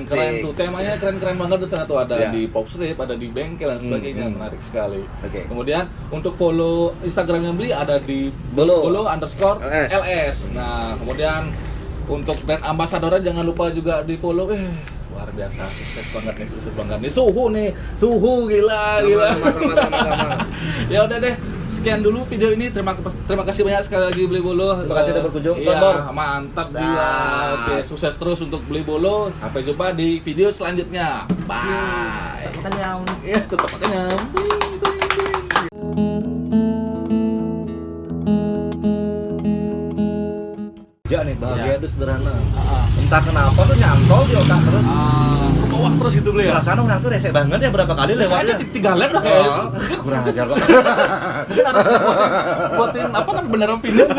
[SPEAKER 1] keren tuh. Temanya keren-keren banget di sana tuh, ada di Popstrip, ada di bengkel dan sebagainya. Menarik sekali.
[SPEAKER 2] Oke.
[SPEAKER 1] Kemudian untuk follow Instagramnya Beli ada di @bolo_ls. Nah, kemudian untuk brand ambasadornya jangan lupa juga di follow. Luar biasa, sukses banget nih, suhu gila. Ya udah deh, sekian dulu video ini. Terima kasih banyak sekali lagi Beli Bolo.
[SPEAKER 2] Terima kasih udah berkunjung.
[SPEAKER 1] Iya, mantap dia. Oke, sukses terus untuk Beli Bolo. Sampai jumpa di video selanjutnya. Bye.
[SPEAKER 2] Makan yang.
[SPEAKER 1] Ya, tetap makan yang.
[SPEAKER 2] Ya nih, bahagia itu sederhana. Entah kenapa tuh nyantol di otak terus.
[SPEAKER 1] Ke bawah terus gitu Beli ya.
[SPEAKER 2] Perasaan orang tuh rese banget ya, berapa kali lewatnya.
[SPEAKER 1] Kayaknya 3 lap dah kayaknya.
[SPEAKER 2] Kurang ajar kok.
[SPEAKER 1] Mungkin harus buatin apa kan beneran finish.